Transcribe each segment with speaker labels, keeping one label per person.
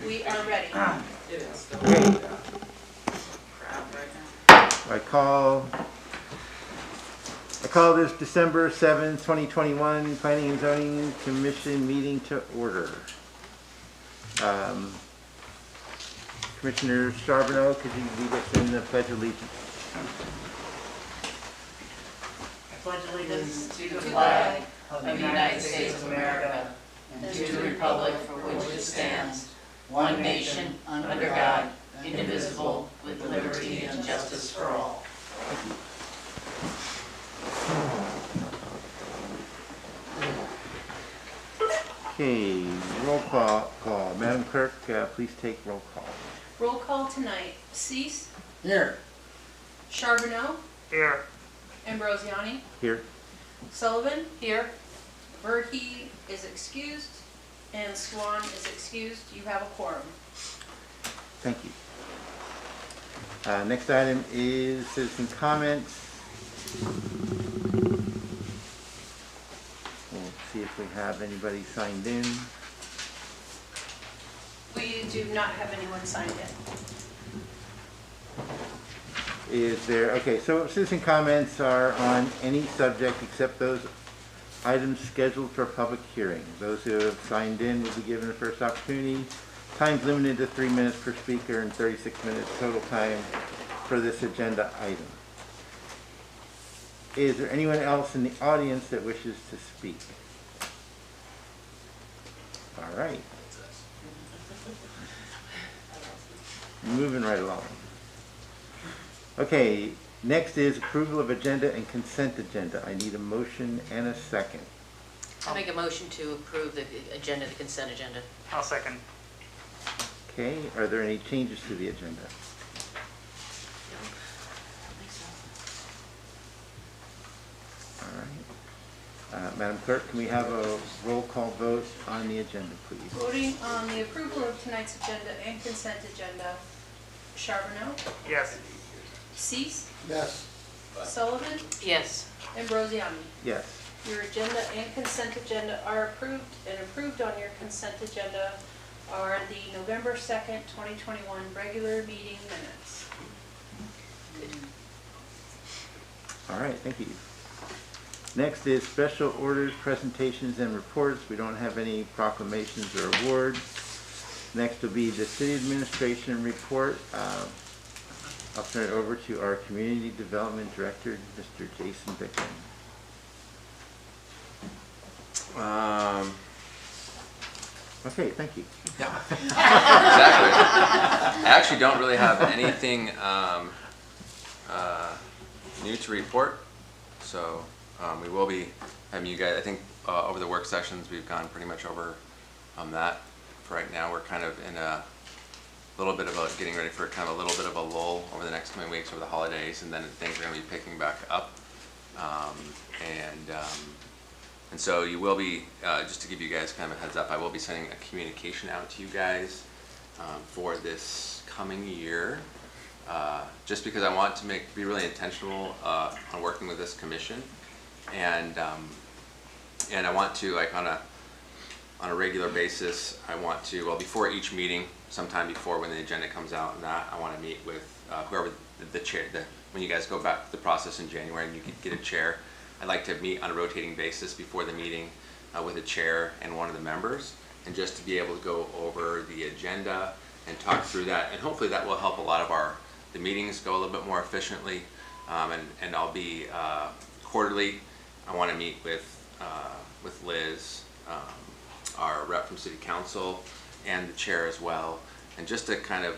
Speaker 1: We are ready.
Speaker 2: It is.
Speaker 3: Okay.
Speaker 2: Crap right now.
Speaker 3: I call this December 7th, 2021 Planning and Zoning Commission meeting to order. Commissioner Charbonneau, could you lead us in the Pledge of Allegiance?
Speaker 4: I pledge allegiance to the flag of the United States of America and to the republic for which it stands, one nation, under God, indivisible, with liberty and justice for all.
Speaker 3: Okay, roll call. Madam Clerk, please take roll call.
Speaker 1: Roll call tonight. Cease,
Speaker 4: Here.
Speaker 1: Charbonneau,
Speaker 2: Here.
Speaker 1: Ambrosiani,
Speaker 3: Here.
Speaker 1: Sullivan. Here. Verhey is excused, and Swan is excused. You have a quorum.
Speaker 3: Thank you. Next item is citizen comments. We'll see if we have anybody signed in.
Speaker 1: We do not have anyone signed in.
Speaker 3: Is there, okay, so citizen comments are on any subject except those items scheduled for public hearing. Those who have signed in will be given the first opportunity. Time's limited to 3 minutes per speaker and 36 minutes total time for this agenda item. Is there anyone else in the audience that wishes to speak? All right. Moving right along. Okay, next is approval of agenda and consent agenda. I need a motion and a second.
Speaker 5: I'll make a motion to approve the agenda, the consent agenda.
Speaker 2: I'll second.
Speaker 3: Okay, are there any changes to the agenda? All right. Madam Clerk, can we have a roll call vote on the agenda, please?
Speaker 1: Voting on the approval of tonight's agenda and consent agenda. Charbonneau,
Speaker 2: Yes.
Speaker 1: Cease,
Speaker 4: Yes.
Speaker 1: Sullivan,
Speaker 5: Yes.
Speaker 1: Ambrosiani.
Speaker 3: Yes.
Speaker 1: Your agenda and consent agenda are approved, and approved on your consent agenda are the November 2nd, 2021 regular meeting minutes.
Speaker 3: All right, thank you. Next is special orders, presentations, and reports. We don't have any proclamations or awards. Next will be the city administration report. I'll turn it over to our community development director, Mr. Jason Bickman. Okay, thank you.
Speaker 6: Yeah, exactly. I actually don't really have anything new to report, so we will be having you guys, I think over the work sessions we've gone pretty much over that. For right now, we're kind of in a little bit of getting ready for kind of a little bit of a lull over the next coming weeks over the holidays, and then things are going to be picking back up. And so you will be, just to give you guys kind of a heads up, I will be sending a communication out to you guys for this coming year, just because I want to be really intentional on working with this commission, and I want to, like, on a regular basis, I want to, well, before each meeting, sometime before when the agenda comes out and that, I want to meet with whoever the chair, when you guys go back to the process in January and you get a chair, I'd like to meet on a rotating basis before the meeting with a chair and one of the members, and just to be able to go over the agenda and talk through that, and hopefully that will help a lot of the meetings go a little bit more efficiently, and I'll be quarterly. I want to meet with Liz, our rep from City Council, and the chair as well, and just to kind of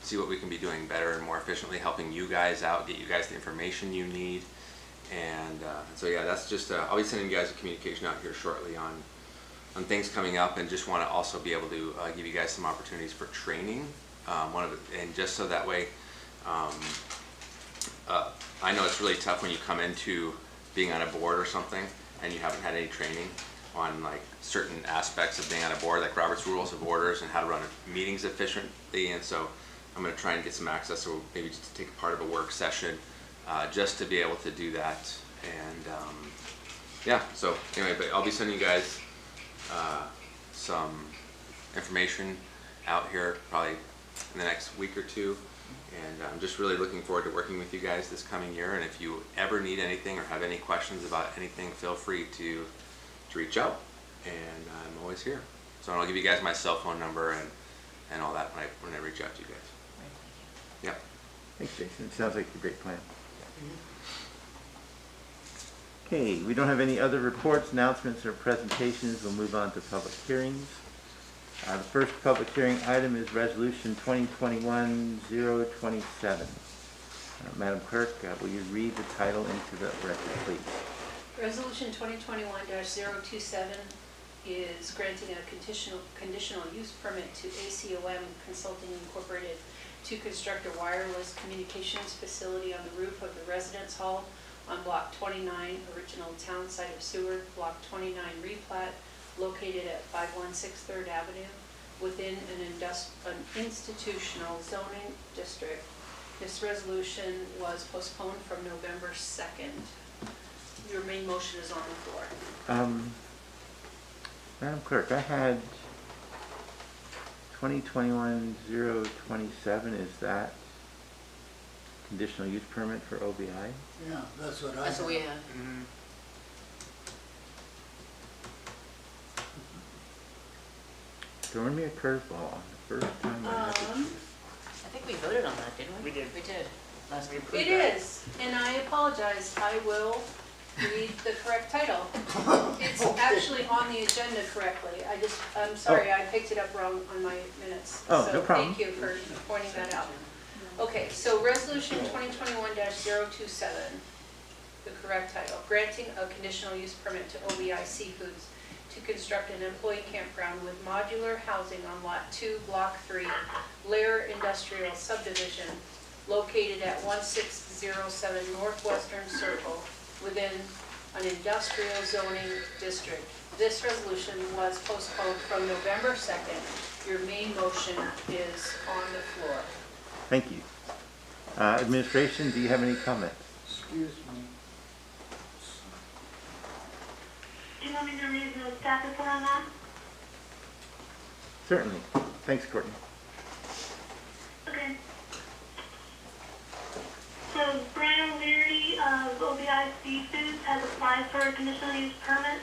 Speaker 6: see what we can be doing better and more efficiently, helping you guys out, get you guys the information you need. And so yeah, that's just, I'll be sending you guys a communication out here shortly on things coming up, and just want to also be able to give you guys some opportunities for training, and just so that way, I know it's really tough when you come into being on a board or something and you haven't had any training on like certain aspects of being on a board, like Robert's Rules of Orders and how to run meetings efficiently. And so I'm going to try and get some access, so maybe just to take a part of a work session, just to be able to do that. And yeah, so anyway, but I'll be sending you guys some information out here probably in the next week or two. And I'm just really looking forward to working with you guys this coming year. And if you ever need anything or have any questions about anything, feel free to reach out. And I'm always here. So I'll give you guys my cell phone number and all that when I reach out to you guys. Yep.
Speaker 3: Thanks, Jason. It sounds like a great plan. Okay, we don't have any other reports, announcements, or presentations. We'll move on to public hearings. The first public hearing item is Resolution 2021-027. Madam Clerk, will you read the title into the record, please?
Speaker 1: Resolution 2021-027 is granting a conditional use permit to ACOM Consulting Incorporated to construct a wireless communications facility on the roof of the Residence Hall on Block 29, original town site of Seward, Block 29 replat, located at 516 3rd Avenue, within an institutional zoning district. This resolution was postponed from November 2nd. Your main motion is on the floor.
Speaker 3: Madam Clerk, I had 2021-027. Is that conditional use permit for OBI?
Speaker 7: Yeah, that's what I
Speaker 5: That's what we
Speaker 7: have.
Speaker 5: have.
Speaker 3: Throwing me a curveball on the first time I had to choose.
Speaker 5: I think we voted on that, didn't we?
Speaker 2: We did.
Speaker 5: We did. Last we approved
Speaker 1: It
Speaker 5: that.
Speaker 1: is, and I apologize. I will read the correct title. It's actually on the agenda correctly. I'm sorry, I picked it up wrong on my minutes.
Speaker 3: Oh, no problem.
Speaker 1: So thank you for pointing that out. Okay, so Resolution 2021-027, the correct title, granting a conditional use permit to OBI Seafoods to construct an employee campground with modular housing on Lot 2, Block 3, Lair Industrial Subdivision, located at 1607 Northwestern Circle, within an industrial zoning district. This resolution was postponed from November 2nd. Your main motion is on the floor.
Speaker 3: Thank you. Administration, do you have any comments?
Speaker 7: Excuse me.
Speaker 8: Do you want me to read the staff report on that?
Speaker 3: Certainly. Thanks, Courtney.
Speaker 8: Okay. So Brian Leary of OBI Seafoods has applied for a conditional use permit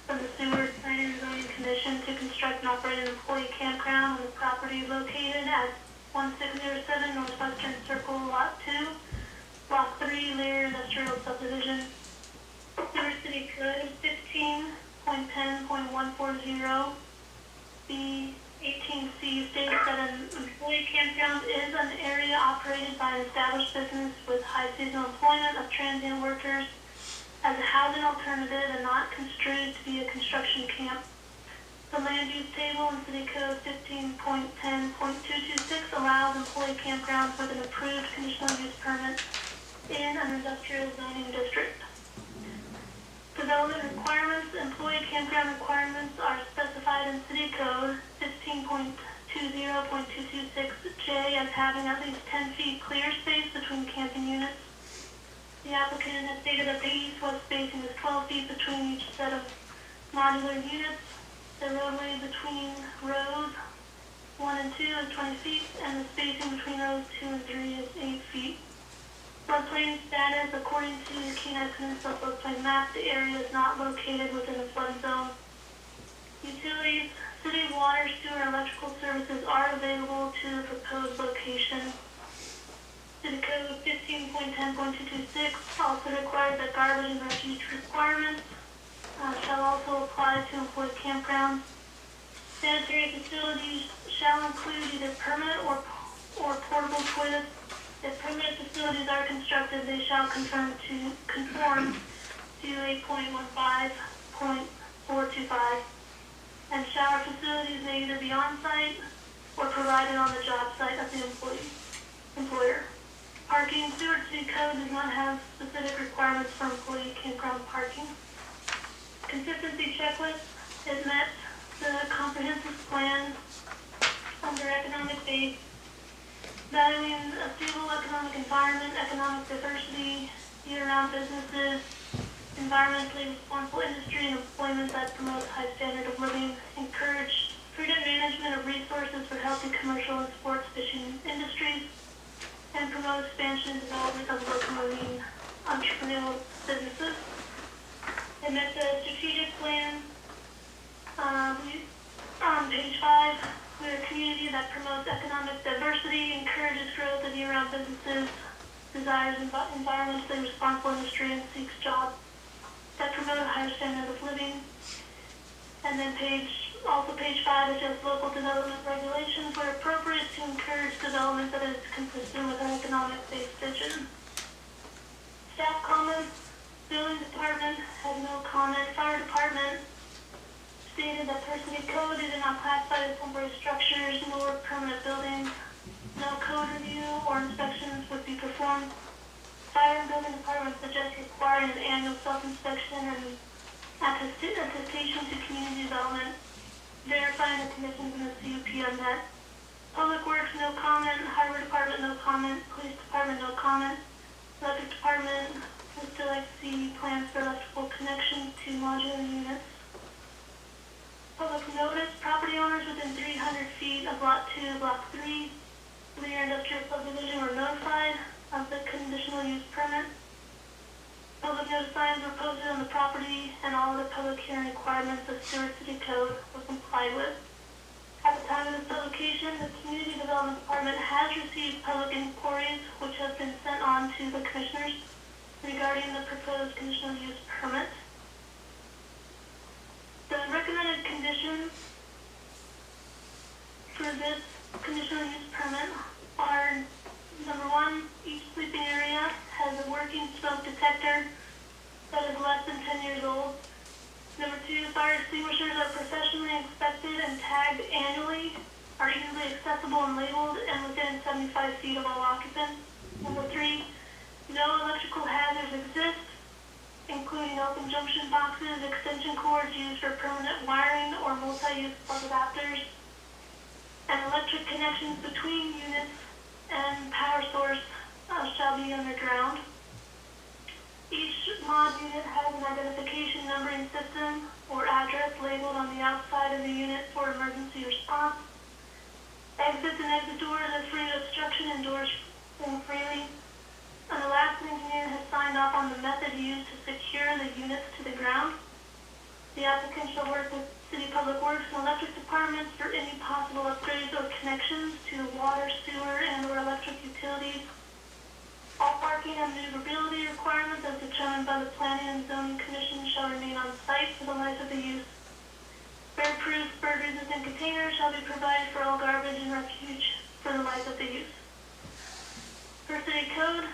Speaker 8: from the Seward Planning and Zoning Commission to construct and operate an employee campground on the property located at 1607 Northwestern Circle, Lot 2, Block 3, Lair Industrial Subdivision. Seward City Code 15.10.140. The 18C states that an employee campground is an area operated by an established business with high seasonal employment of transient workers as a housing alternative and not construed to be a construction camp. The land use table in City Code 15.10.226 allows employee campgrounds with an approved conditional use permit in an industrial zoning district. Development requirements. Employee campground requirements are specified in City Code 15.20.226J as having at least 10 feet clear space between camping units. The applicant has stated that the east-west spacing is 12 feet between each set of modular units. The roadway between rows 1 and 2 is 20 feet, and the spacing between rows 2 and 3 is 8 feet. Floodplain status. According to the Kenai Peninsula floodplain map, the area is not located within the flood zone. Utilities. City water, sewer, and electrical services are available to the proposed location. City Code 15.10.226 also requires that garbage and refuse requirements shall also apply to employee campgrounds. Sanitary facilities shall include either permanent or portable toilets. If permanent facilities are constructed, they shall conform to 8.15.425. And shower facilities may either be on-site or provided on the job site of the employer. Parking. Seward City Code does not have specific requirements for employee campground parking. Consistency checklist. It met the comprehensive plan under economic base, valuing a stable economic environment, economic diversity, year-round businesses, environmentally responsible industry, and employment that promotes high standard of living, encourage prudent management of resources for healthy commercial and sports fishing industries, and promote expansion and development of local marine entrepreneurial businesses. And that's a strategic plan. On page 5, we're a community that promotes economic diversity, encourages growth of year-round businesses, desires environmentally responsible industry, and seeks jobs that promote a higher standard of living. And then page 5 is just local development regulations where appropriate to encourage development that is consistent with our economic-based vision. Staff comments, building department had no comment. Fire department stated that per city code it did not classify as temporary structures nor permanent buildings. No code review or inspections would be performed. Fire and building department suggests requiring an annual self-inspection and attestation to community development, verifying the conditions in the CUP are met. Public Works, no comment. Highway department, no comment. Police department, no comment. Electric department would still like to see plans for electrical connection to modular units. Public notice, property owners within 300 feet of Lot 2, Block 3, Lear Industrial Subdivision were notified of the conditional use permit. Public notice signs were posted on the property and all of the public hearing requirements of Stewart City Code were complied with. At the time of this publication, the Community Development Department has received public inquiries which have been sent on to the commissioners regarding the proposed conditional use permit. The recommended conditions for this conditional use permit are: number 1, each sleeping area has a working smoke detector that is less than 10 years old. Number 2, fire extinguishers are professionally inspected and tagged annually, are easily accessible and labeled, and within 75 feet of all occupants. Number 3, no electrical hazards exist, including open junction boxes, extension cords used for permanent wiring or multi-use plug adapters, and electric connections between units and power source shall be underground. Each mod unit has an identification numbering system or address labeled on the outside of the unit for emergency response. Exits and exit doors are free of obstruction and doors freely. An Alaskan engineer has signed off on the method used to secure the units to the ground. The applicant shall work with City Public Works and Electric Departments for any possible upgrades or connections to water, sewer, and/or electric utilities. All parking and maneuverability requirements as determined by the Planning and Zoning Commission shall remain on site for the life of the use. Bear-proof, bird-resistant containers shall be provided for all garbage and refuge for the life of the use. Per City Code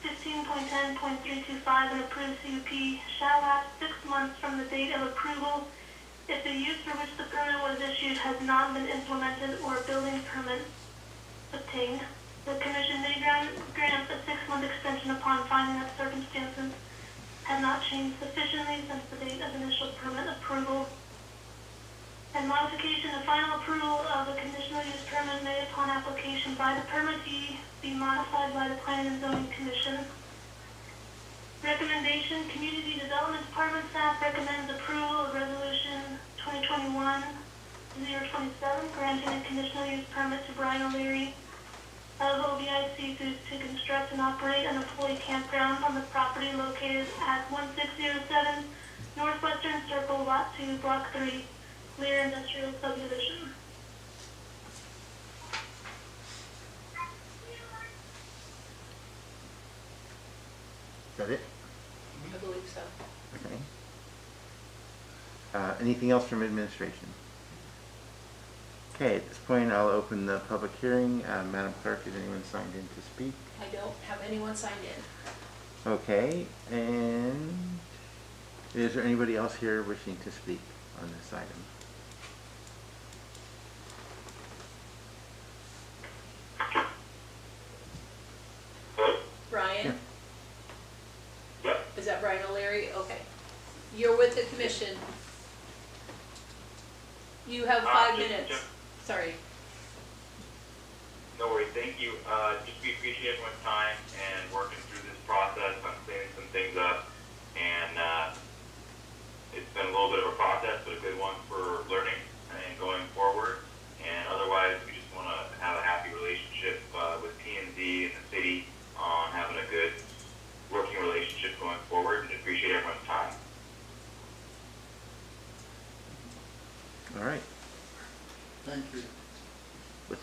Speaker 8: 15.10.325, an approved CUP shall last 6 months from the date of approval if the use for which the permit was issued has not been implemented or a building permit obtained. The Commission may grant a 6-month extension upon finding that circumstances have not changed sufficiently since the date of initial permit approval. And modification of final approval of the conditional use permit may, upon application by the permittee, be modified by the Planning and Zoning Commission. Recommendation: Community Development Department staff recommends approval of Resolution 2021-027, granting a conditional use permit to Brian O'Leary of OBI Seafoods to construct and operate an employee campground on the property located at 1607 Northwestern Circle, Lot 2, Block 3, Lear Industrial Subdivision.
Speaker 3: Is that it?
Speaker 1: I believe so.
Speaker 3: Okay. Anything else from administration? Okay, at this point, I'll open the public hearing. Madam Clerk, is anyone signed in to speak?
Speaker 1: I don't have anyone signed in.
Speaker 3: Okay, and is there anybody else here wishing to speak on this item?
Speaker 1: Brian?
Speaker 3: Yeah.
Speaker 9: Yep.
Speaker 1: Is that Brian O'Leary? Okay. You're with the commission. You have 5 minutes. Sorry.
Speaker 9: No worries, thank you. Just we appreciate everyone's time and working through this process on cleaning some things up. And it's been a little bit of a process, but a good one for learning and going forward.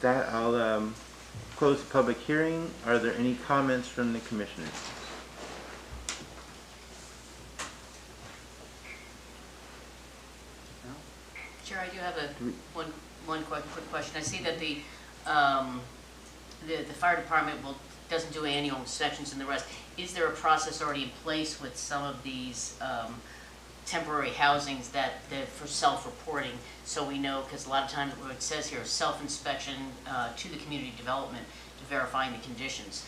Speaker 3: that, I'll close the public hearing. Are there any comments from the commissioners?
Speaker 5: Chair, I do have
Speaker 3: Do we-
Speaker 5: one quick question. I see that the fire department doesn't do annual inspections and the rest. Is there a process already in place with some of these temporary housings that for self-reporting, so we know, because a lot of times what it says here is self-inspection to the community development to verifying the conditions.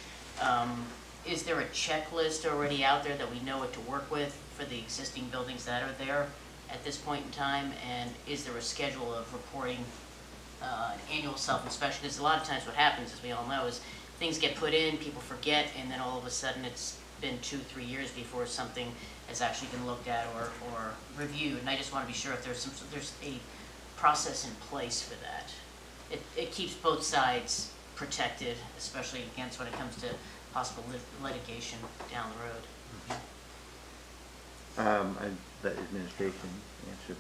Speaker 5: Is there a checklist already out there that we know what to work with for the existing buildings that are there at this point in time? And is there a schedule of reporting an annual self-inspection? Because a lot of times what happens, as we all know, is things get put in, people forget, and then all of a sudden it's been 2-3 years before something has actually been looked at or reviewed. And I just want to be sure if there's a process in place for that. It keeps both sides protected, especially against when it comes to possible litigation down the road.
Speaker 3: I let administration answer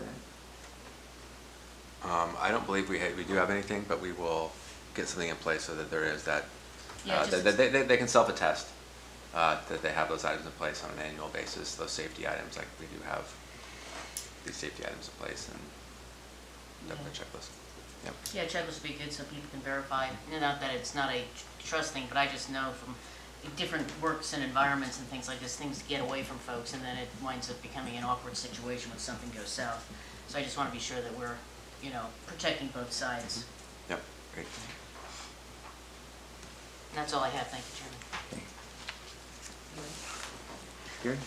Speaker 3: that.
Speaker 6: I don't believe we do have anything, but we will get something in place so that there is that,
Speaker 5: Yeah,
Speaker 6: they can self-attest that they have those items in place on an annual basis, those safety items, like we do have these safety items in place, and definitely a checklist. Yep.
Speaker 5: Yeah, checklist would be good so people can verify. Not that it's not a trust thing, but I just know from different works and environments and things like this, things get away from folks, and then it winds up becoming an awkward situation when something goes south. So I just want to be sure that we're, protecting both sides.
Speaker 6: Yep, great.
Speaker 5: And that's all I have. Thank you, Chairman.
Speaker 3: Gary?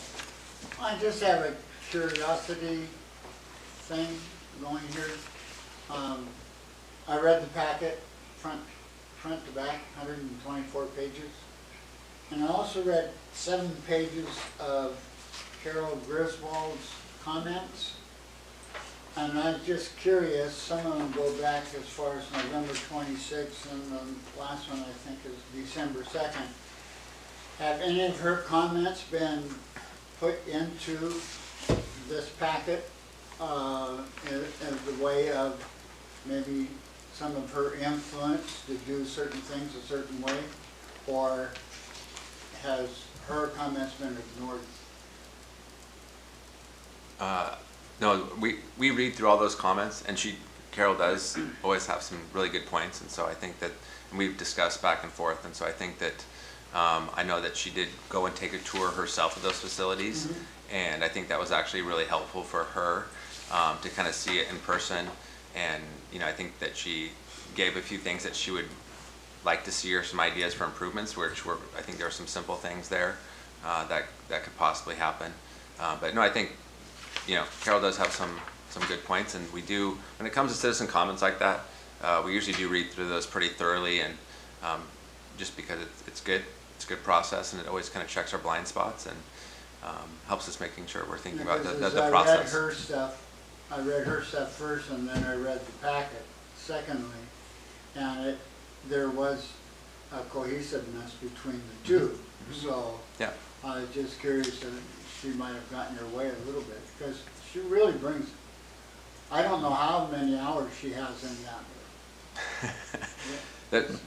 Speaker 7: I just have a curiosity thing going here. I read the packet, front to back, 124 pages. And I also read 7 pages of Carol Griswold's comments. And I'm just curious, some of them go back as far as November 26th, and the last one I think is December 2nd. Have any of her comments been put into this packet as the way of maybe some of her influence to do certain things a certain way? Or has her comments been ignored?
Speaker 6: No, we read through all those comments, and Carol does always have some really good points, and so I think that, and we've discussed back and forth, and so I think that, I know that she did go and take a tour herself of those facilities, and I think that was actually really helpful for her to kind of see it in person, and I think that she gave a few things that she would like to see, or some ideas for improvements, which were, I think there are some simple things there that could possibly happen, but no, I think Carol does have some good points, and we do, when it comes to citizen comments like that, we usually do read through those pretty thoroughly, and just because it's good process, and it always kind of checks our blind spots and helps us making sure we're thinking about the process.
Speaker 7: I read her stuff first, and then I read the packet secondly, and there was a cohesiveness between the two. So
Speaker 6: Yeah.
Speaker 7: I was just curious that she might have gotten her way a little bit, because she really brings, I don't know how many hours she has in that.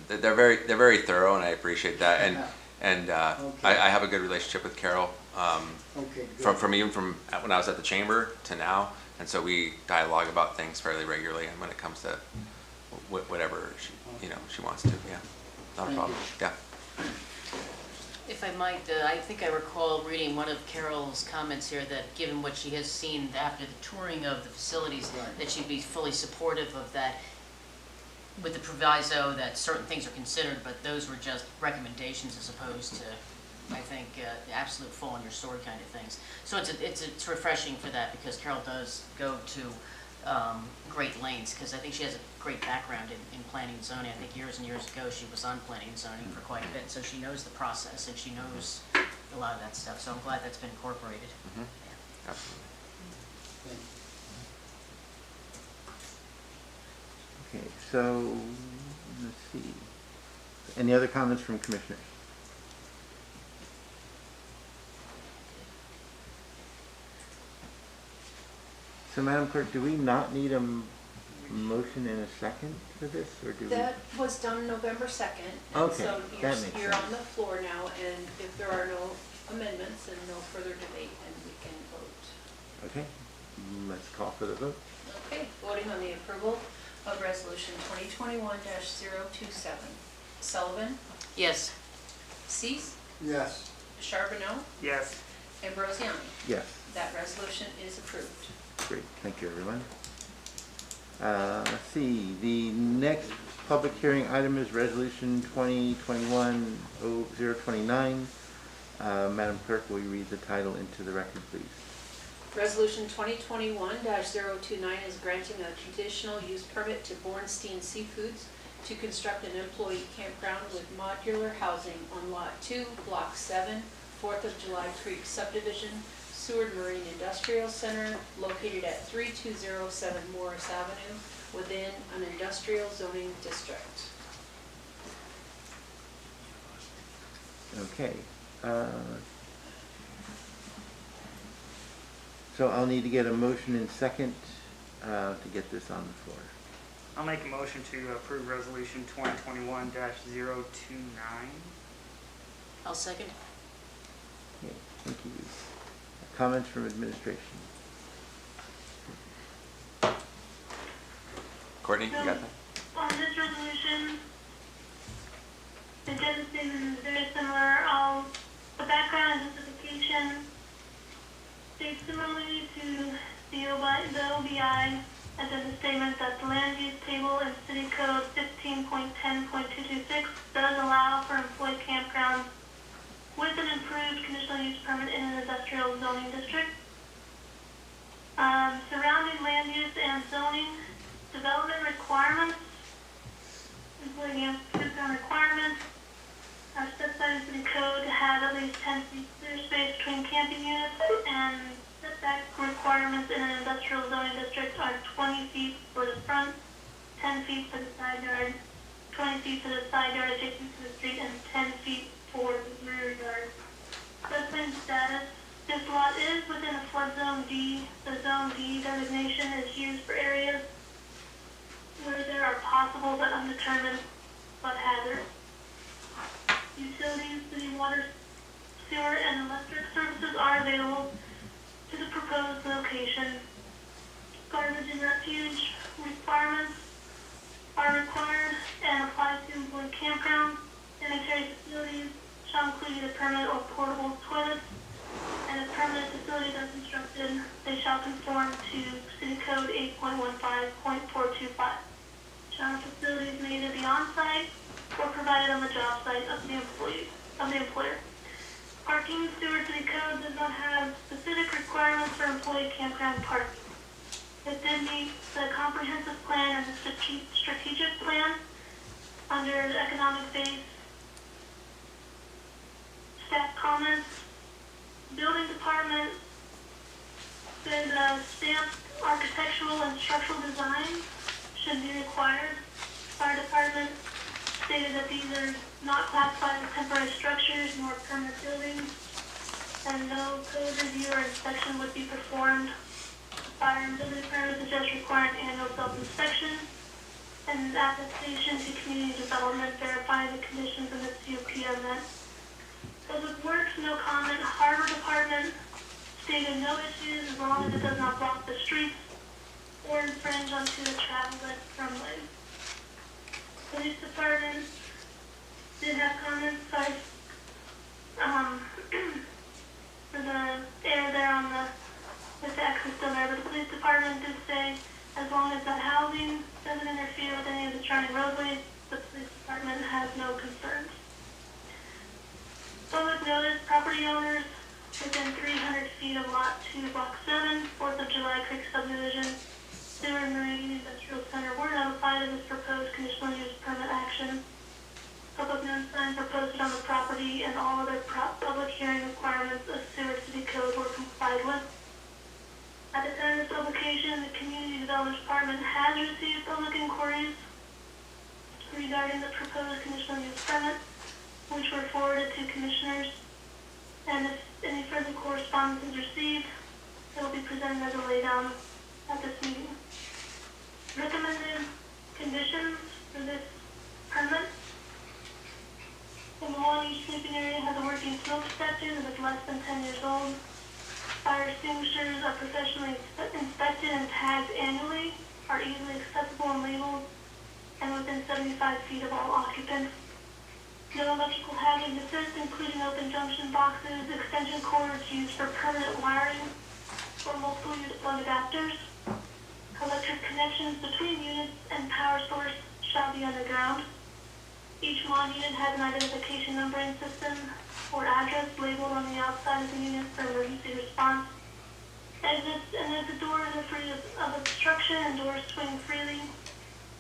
Speaker 6: They're very thorough, and I appreciate that. And
Speaker 7: Okay.
Speaker 6: I have a good relationship with Carol.
Speaker 7: Okay, good.
Speaker 6: From even from when I was at the chamber to now, and so we dialogue about things fairly regularly. And when it comes to whatever she wants to, yeah, not a
Speaker 7: Thank
Speaker 6: problem.
Speaker 7: you.
Speaker 6: Yeah.
Speaker 5: If I might, I think I recall reading one of Carol's comments here that given what she has seen after the touring of the facilities,
Speaker 7: Right.
Speaker 5: that she'd be fully supportive of that, with the proviso that certain things are considered, but those were just recommendations as opposed to, I think, absolute fall on your sword kind of things. So it's refreshing for that, because Carol does go to great lengths, because I think she has a great background in planning and zoning. I think years and years ago she was on planning and zoning for quite a bit, so she knows the process and she knows a lot of that stuff. So I'm glad that's been incorporated.
Speaker 6: Mm-hmm. Absolutely.
Speaker 3: Okay, so, let's see. Any other comments from commissioners? So, Madam Clerk, do we not need motion and a second for this, or do we?
Speaker 1: That was done November 2nd.
Speaker 3: Okay,
Speaker 1: So
Speaker 3: that makes
Speaker 1: you're on
Speaker 3: sense.
Speaker 1: the floor now, and if there are no amendments and no further debate, then we can vote.
Speaker 3: Okay, let's call for the vote.
Speaker 1: Okay, voting on the approval of resolution 2021-027. Sullivan,
Speaker 5: Yes.
Speaker 1: Cease,
Speaker 7: Yes.
Speaker 1: Charbonneau,
Speaker 2: Yes.
Speaker 1: Ambrosiani.
Speaker 3: Yes,
Speaker 1: That resolution is approved.
Speaker 3: great, thank you, everyone. Let's see, the next public hearing item is resolution 2021-029. Madam Clerk, will you read the title into the record, please?
Speaker 1: Resolution 2021-029 is granting a conditional use permit to Bornstein Seafoods to construct an employee campground with modular housing on Lot 2, Block 7, 4th of July Creek subdivision, Seward Marine Industrial Center, located at 3207 Morris Avenue, within an industrial zoning district.
Speaker 3: Okay. So I'll need to get a motion and second to get this on the floor.
Speaker 2: I'll make a motion to approve resolution 2021-029.
Speaker 5: I'll second.
Speaker 3: Okay, thank you. Comments from administration?
Speaker 6: Courtney, you got that?
Speaker 8: On this resolution, the agenda statement is very similar. The background and justification states similarly to the OBI agenda statement that the land use table in City Code 15.10.226 does allow for employee campgrounds with an improved conditional use permit in an industrial zoning district. Surrounding land use and zoning development requirements, employee campground requirements, are specified in City Code to have at least 10 feet clear space between camping units, and setback requirements in an industrial zoning district are 20 feet for the front, 10 feet for the side yard, 20 feet for the side yard adjacent to the street, and 10 feet for the rear yard. Floodplain status. This lot is within a flood zone D. The zone D designation is used for areas where there are possible but undetermined flood hazards. Utilities, city water, sewer, and electric services are available to the proposed location. Garbage and refuge requirements are required and apply to employee campgrounds. Sanitary facilities shall include either permanent or portable toilets, and if permanent facilities are constructed, they shall conform to City Code 8.15.425. Shower facilities may either be on-site or provided on the job site of the employer. Parking. Seward City Code does not have specific requirements for employee campground parking. It did meet the comprehensive plan and the strategic plan under the economic base. Staff comments. Building department said stamped architectural and structural design should be required. Fire department stated that these are not classified as temporary structures nor permanent buildings, and no code review or inspection would be performed. Fire and building permits just require an annual self-inspection, and attestation to community development verifying the conditions in the COP are met. Public Works, no comment. Harbor Department stated no issues as long as it does not block the streets or infringe onto the travel runway. Police Department did have comments, sorry. For the air there on the, with the X is still there, but the Police Department did say as long as that housing doesn't interfere with any of the surrounding roadways, the Police Department has no concerns. Public notice, property owners within 300 feet of Lot 2, Block 7, 4th of July Creek subdivision, Seward Marine Industrial Center were notified of this proposed conditional use permit action. Public notice signs were posted on the property, and all other public hearing requirements of Seward City Code were complied with. At the time of this publication, the Community Development Department has received public inquiries regarding the proposed conditional use permit, which were forwarded to commissioners, and if any further correspondence is received, it will be presented as a laydown at this meeting. Recommended conditions for this permit. Number one, each sleeping area has a working smoke detector that is less than 10 years old. Fire extinguishers are professionally inspected and tagged annually, are easily accessible and labeled, and within 75 feet of all occupants. No electrical hazards exist, including open junction boxes, extension cords used for permanent wiring, or multiple unit plug adapters. Electric connections between units and power source shall be underground. Each mod unit has an identification numbering system or address labeled on the outside of the unit for emergency response. Exits and exit doors are free of obstruction and doors swing freely.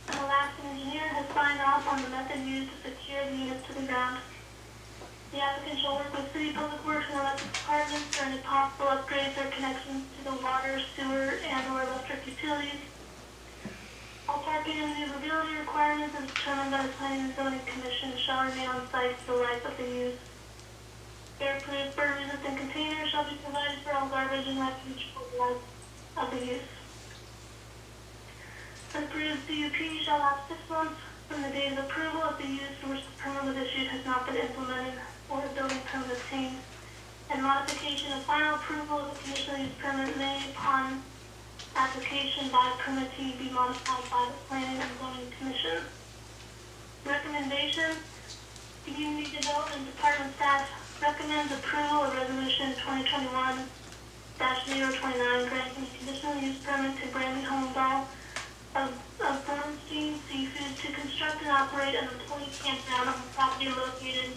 Speaker 8: An Alaskan engineer has signed off on the method used to secure the unit to the ground. The applicant shall work with city public works and electric departments for any possible upgrades or connections to the water, sewer, and/or electric utilities. All parking and maneuverability requirements as determined by the Planning and Zoning Commission shall remain on site for the life of the use. Air-proof, burn-resistant containers shall be provided for all garbage and refuse for the life of the use. The approved CUP shall last 6 months from the date of approval if the use for which the permit was issued has not been implemented or a building permit obtained. And modification of final approval of the conditional use permit may, upon application by a permittee, be modified by the Planning and Zoning Commission. Recommendation: Community Development Department staff recommends approval of Resolution 2021-029 granting a conditional use permit to Brandy Holmdahl of Bernstein Seafood to construct and operate an employee campground on the property located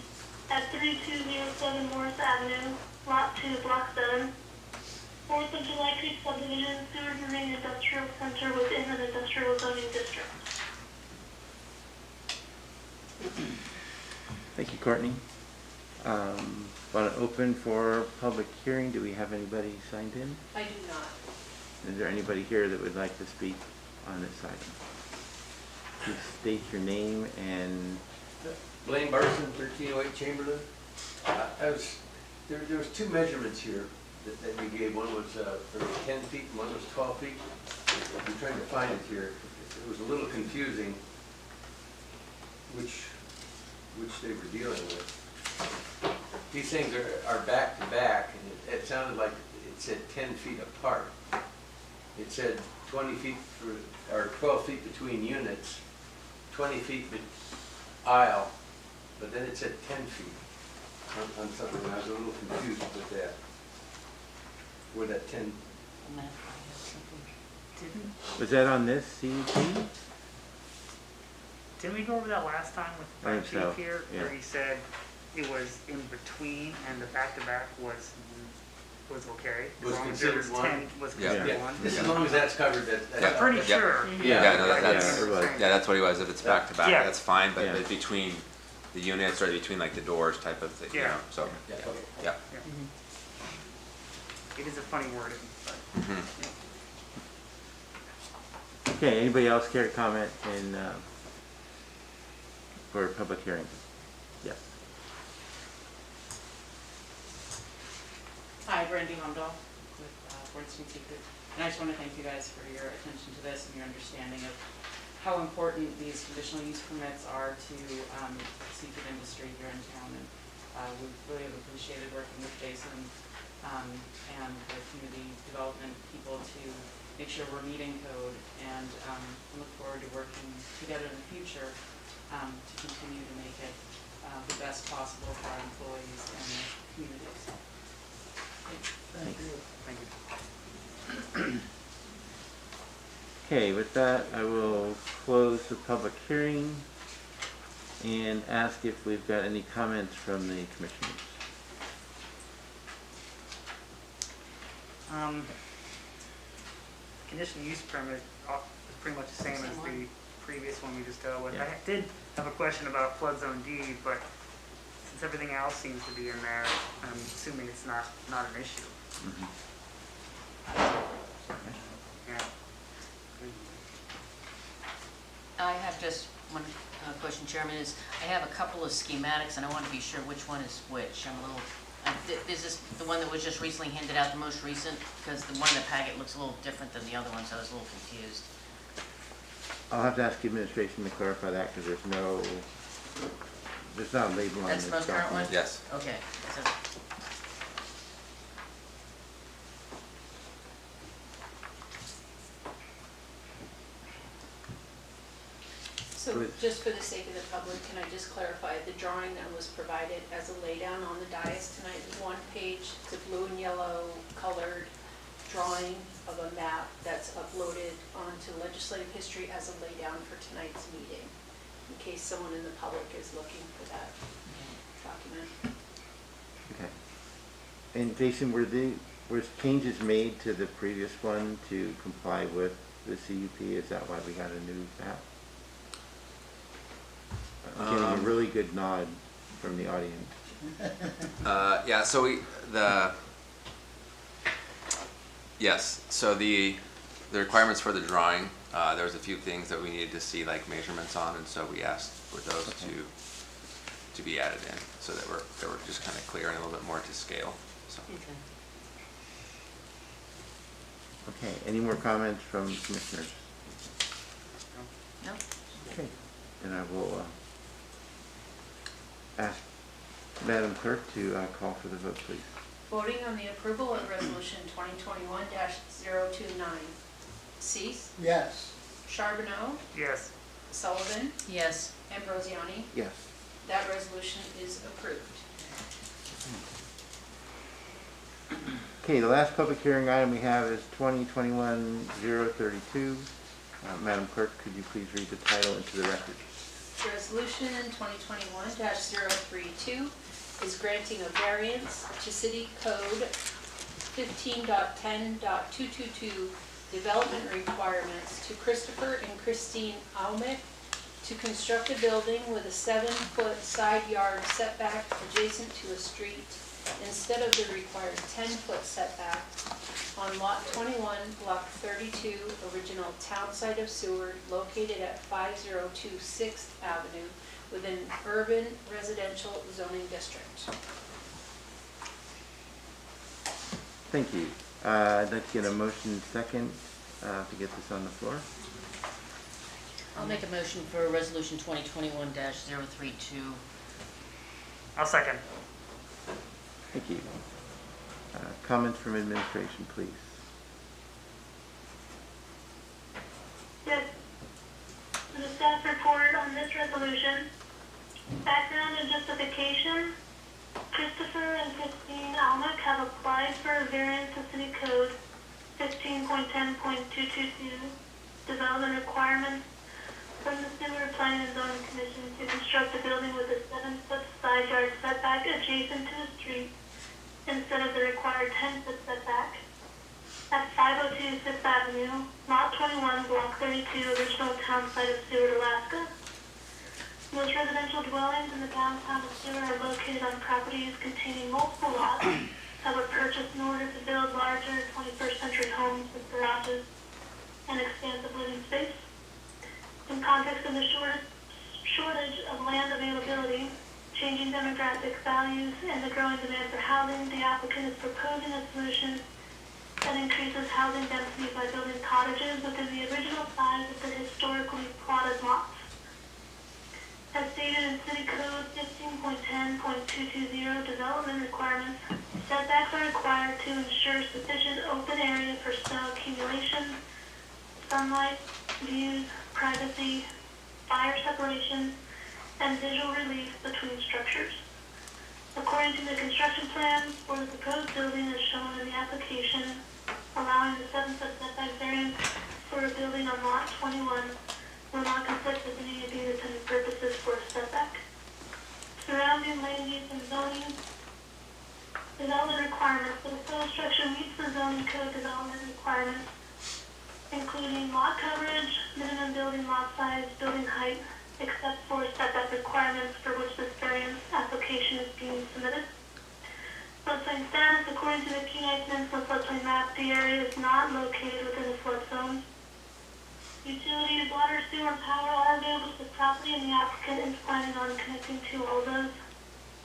Speaker 8: at 3207 Morris Avenue, Lot 2, Block 7, 4th of July Creek Subdivision, Seward Marine Industrial Center within an industrial zoning district.
Speaker 3: Thank you, Courtney. Want to open for public hearing? Do we have anybody signed in?
Speaker 1: I do not.
Speaker 3: Is there anybody here that would like to speak on this item? Please state your name and
Speaker 10: Blaine Barson, 1308 Chamberlain. There was two measurements here that you gave. One was 10 feet and one was 12 feet. I'm trying to find it here. It was a little confusing which they were dealing with. These things are back to back, and it sounded like it said 10 feet apart. It said 20 feet or 12 feet between units, 20 feet aisle, but then it said 10 feet on something. I was a little confused with that. Where that 10.
Speaker 3: was that on this CUP?
Speaker 2: Didn't we go over that last time with the
Speaker 3: I
Speaker 2: fire
Speaker 3: think
Speaker 2: chief
Speaker 3: so,
Speaker 2: here?
Speaker 3: yeah.
Speaker 2: Where he said it was in between and the back-to-back was okay? As
Speaker 10: Was
Speaker 2: long as there
Speaker 10: considered one?
Speaker 2: 10 was
Speaker 6: Yeah.
Speaker 2: considered
Speaker 10: Yeah,
Speaker 2: one?
Speaker 10: just as long as that's covered,
Speaker 2: I'm
Speaker 10: that's
Speaker 2: pretty
Speaker 6: Yeah.
Speaker 2: sure.
Speaker 6: Yeah, no,
Speaker 2: I
Speaker 6: that's,
Speaker 2: remember
Speaker 3: it was.
Speaker 2: saying
Speaker 6: yeah, that's what he was. If it's back to back,
Speaker 2: Yeah.
Speaker 6: that's fine, but
Speaker 3: Yeah.
Speaker 6: between the units or between like the doors type of thing, you
Speaker 2: Yeah.
Speaker 6: know, so,
Speaker 10: Yeah.
Speaker 6: yeah.
Speaker 2: It is a funny wording, but.
Speaker 6: Mhm.
Speaker 3: Okay, anybody else care to comment for public hearing? Yes.
Speaker 11: Hi, Brandy Holmdahl with Bernstein Seafood. And I just want to thank you guys for your attention to this and your understanding of how important these conditional use permits are to the seafood industry here in town. And we really have appreciated working with Jason and the community development people to make sure we're meeting code, and look forward to working together in the future to continue to make it the best possible for our employees and the communities.
Speaker 2: Thank you.
Speaker 3: Okay, with that, I will close the public hearing and ask if we've got any comments from the commissioners.
Speaker 2: Conditional use permit is pretty much the same as the previous one we just dealt with.
Speaker 3: Yeah.
Speaker 2: I did have a question about flood zone D, but since everything else seems to be in there, I'm assuming it's not an issue. Yeah.
Speaker 5: I have just one question, Chairman, is I have a couple of schematics and I want to be sure which one is which. I'm a little, is this the one that was just recently handed out, the most recent? Because the one in the packet looks a little different than the other one, so I was a little confused.
Speaker 3: I'll have to ask the administration to clarify that, because there's not a label on
Speaker 5: That's
Speaker 3: this
Speaker 5: the most current one?
Speaker 3: document.
Speaker 6: Yes.
Speaker 5: Okay, so,
Speaker 1: So
Speaker 3: Good.
Speaker 1: just for the sake of the public, can I just clarify, the drawing that was provided as a laydown on the dais tonight is one page, it's a blue and yellow colored drawing of a map that's uploaded onto legislative history as a laydown for tonight's meeting, in case someone in the public is looking for that document.
Speaker 3: Okay. And Jason, was changes made to the previous one to comply with the CUP? Is that why we got a new map? I'm getting a really good nod from the audience.
Speaker 6: Yeah, so yes, so the requirements for the drawing, there was a few things that we needed to see like measurements on, and so we asked for those to be added in, so that they were just kind of clear and a little bit more to scale, so.
Speaker 5: okay.
Speaker 3: Okay, any more comments from commissioners?
Speaker 5: No?
Speaker 3: Okay, then I will ask Madam Clerk to call for the vote, please.
Speaker 1: Voting on the approval of resolution 2021-029. Cease,
Speaker 7: Yes.
Speaker 1: Charbonneau,
Speaker 2: Yes.
Speaker 1: Sullivan,
Speaker 5: Yes.
Speaker 1: Ambrosiani.
Speaker 3: Yes.
Speaker 1: That resolution is approved.
Speaker 3: Okay, the last public hearing item we have is 2021-032. Madam Clerk, could you please read the title into the record?
Speaker 1: Resolution 2021-032 is granting a variance to City Code 15.10.222 development requirements to Christopher and Christine Almick to construct a building with a 7-foot side yard setback adjacent to a street instead of the required 10-foot setback on Lot 21, Block 32, original town site of Seward, located at 502 6th Avenue within urban residential zoning district.
Speaker 3: Thank you. I'd like to get a motion second to get this on the floor.
Speaker 5: I'll make a motion for resolution 2021-032.
Speaker 2: I'll second.
Speaker 3: Thank you. Comments from administration, please.
Speaker 8: Yes. For the staff report on this resolution, background and justification, Christopher and Christine Almack have applied for a variance to City Code 15.10.222 development requirements from the Seward Planning and Zoning Commission to construct a building with a 7-foot side yard setback adjacent to a street instead of the required 10-foot setback at 502 6th Avenue, Lot 21, Block 32, original town site of Seward, Alaska. Most residential dwellings in the downtown of Seward are located on properties containing multiple lots that were purchased in order to build larger 21st century homes with garages and expansive living space. In context of the shortage of land availability, changing demographic values, and the growing demand for housing, the applicant is proposing a solution that increases housing density by building cottages within the original size of the historically plotted lots. As stated in City Code 15.10.220 development requirements, setbacks are required to ensure sufficient open area for snow accumulation, sunlight, views, privacy, fire separation, and visual relief between structures. According to the construction plan for the proposed building as shown in the application, allowing the 7-foot setback variance for a building on Lot 21 will not conflict with any of the intended purposes for a setback. Surrounding land use and zoning development requirements, the proposed structure meets the zoning code development requirements, including lot coverage, minimum building lot size, building height, except for setback requirements for which this variance application is being submitted. Floodplain status, according to the Kenai Peninsula floodplain map, the area is not located within the flood zone. Utilities, water, sewer, and power are available to the property, and the applicant is planning on connecting to all those.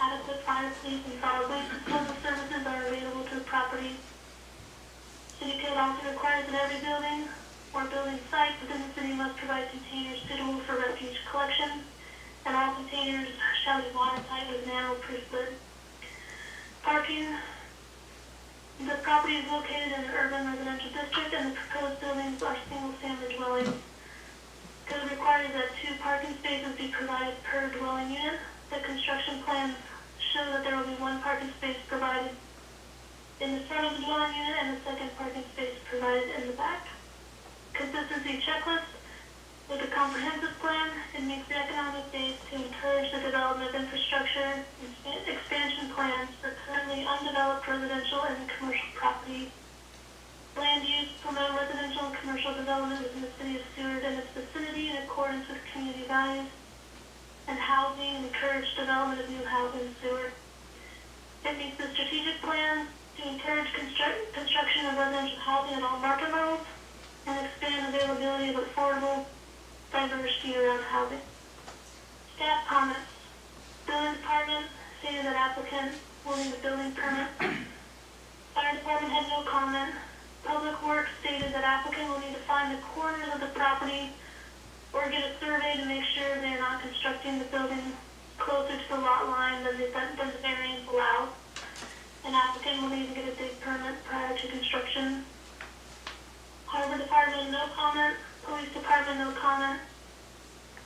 Speaker 8: Adequate fire, police, and solid waste disposal services are available to the property. City Code also requires that every building or building site within the city must provide containers suitable for refuge collection, and all containers shall be watertight with nano-proof lid. Parking. The property is located in an urban residential district, and the proposed buildings are single-family dwellings. Code requires that 2 parking spaces be provided per dwelling unit. The construction plans show that there will be 1 parking space provided in the front of the dwelling unit and a 2nd parking space provided in the back. Consistency checklist. With a comprehensive plan, it meets the economic base to encourage the development of infrastructure and expansion plans for currently undeveloped residential and commercial property. Land use, promote residential and commercial development within the city of Seward and its vicinity in accordance with community values. And housing, and encourage development of new housing in Seward. It meets the strategic plan to encourage construction of residential housing at all market levels and expand availability of affordable, diverse year-round housing. Staff comments. Building department stated that applicant will need a building permit. Fire department had no comment. Public Works stated that applicant will need to find the corners of the property or get a survey to make sure they are not constructing the building closer to the lot line than the variance allows. An applicant will need to get a dig permit prior to construction. Harbor Department, no comment. Police Department, no comment.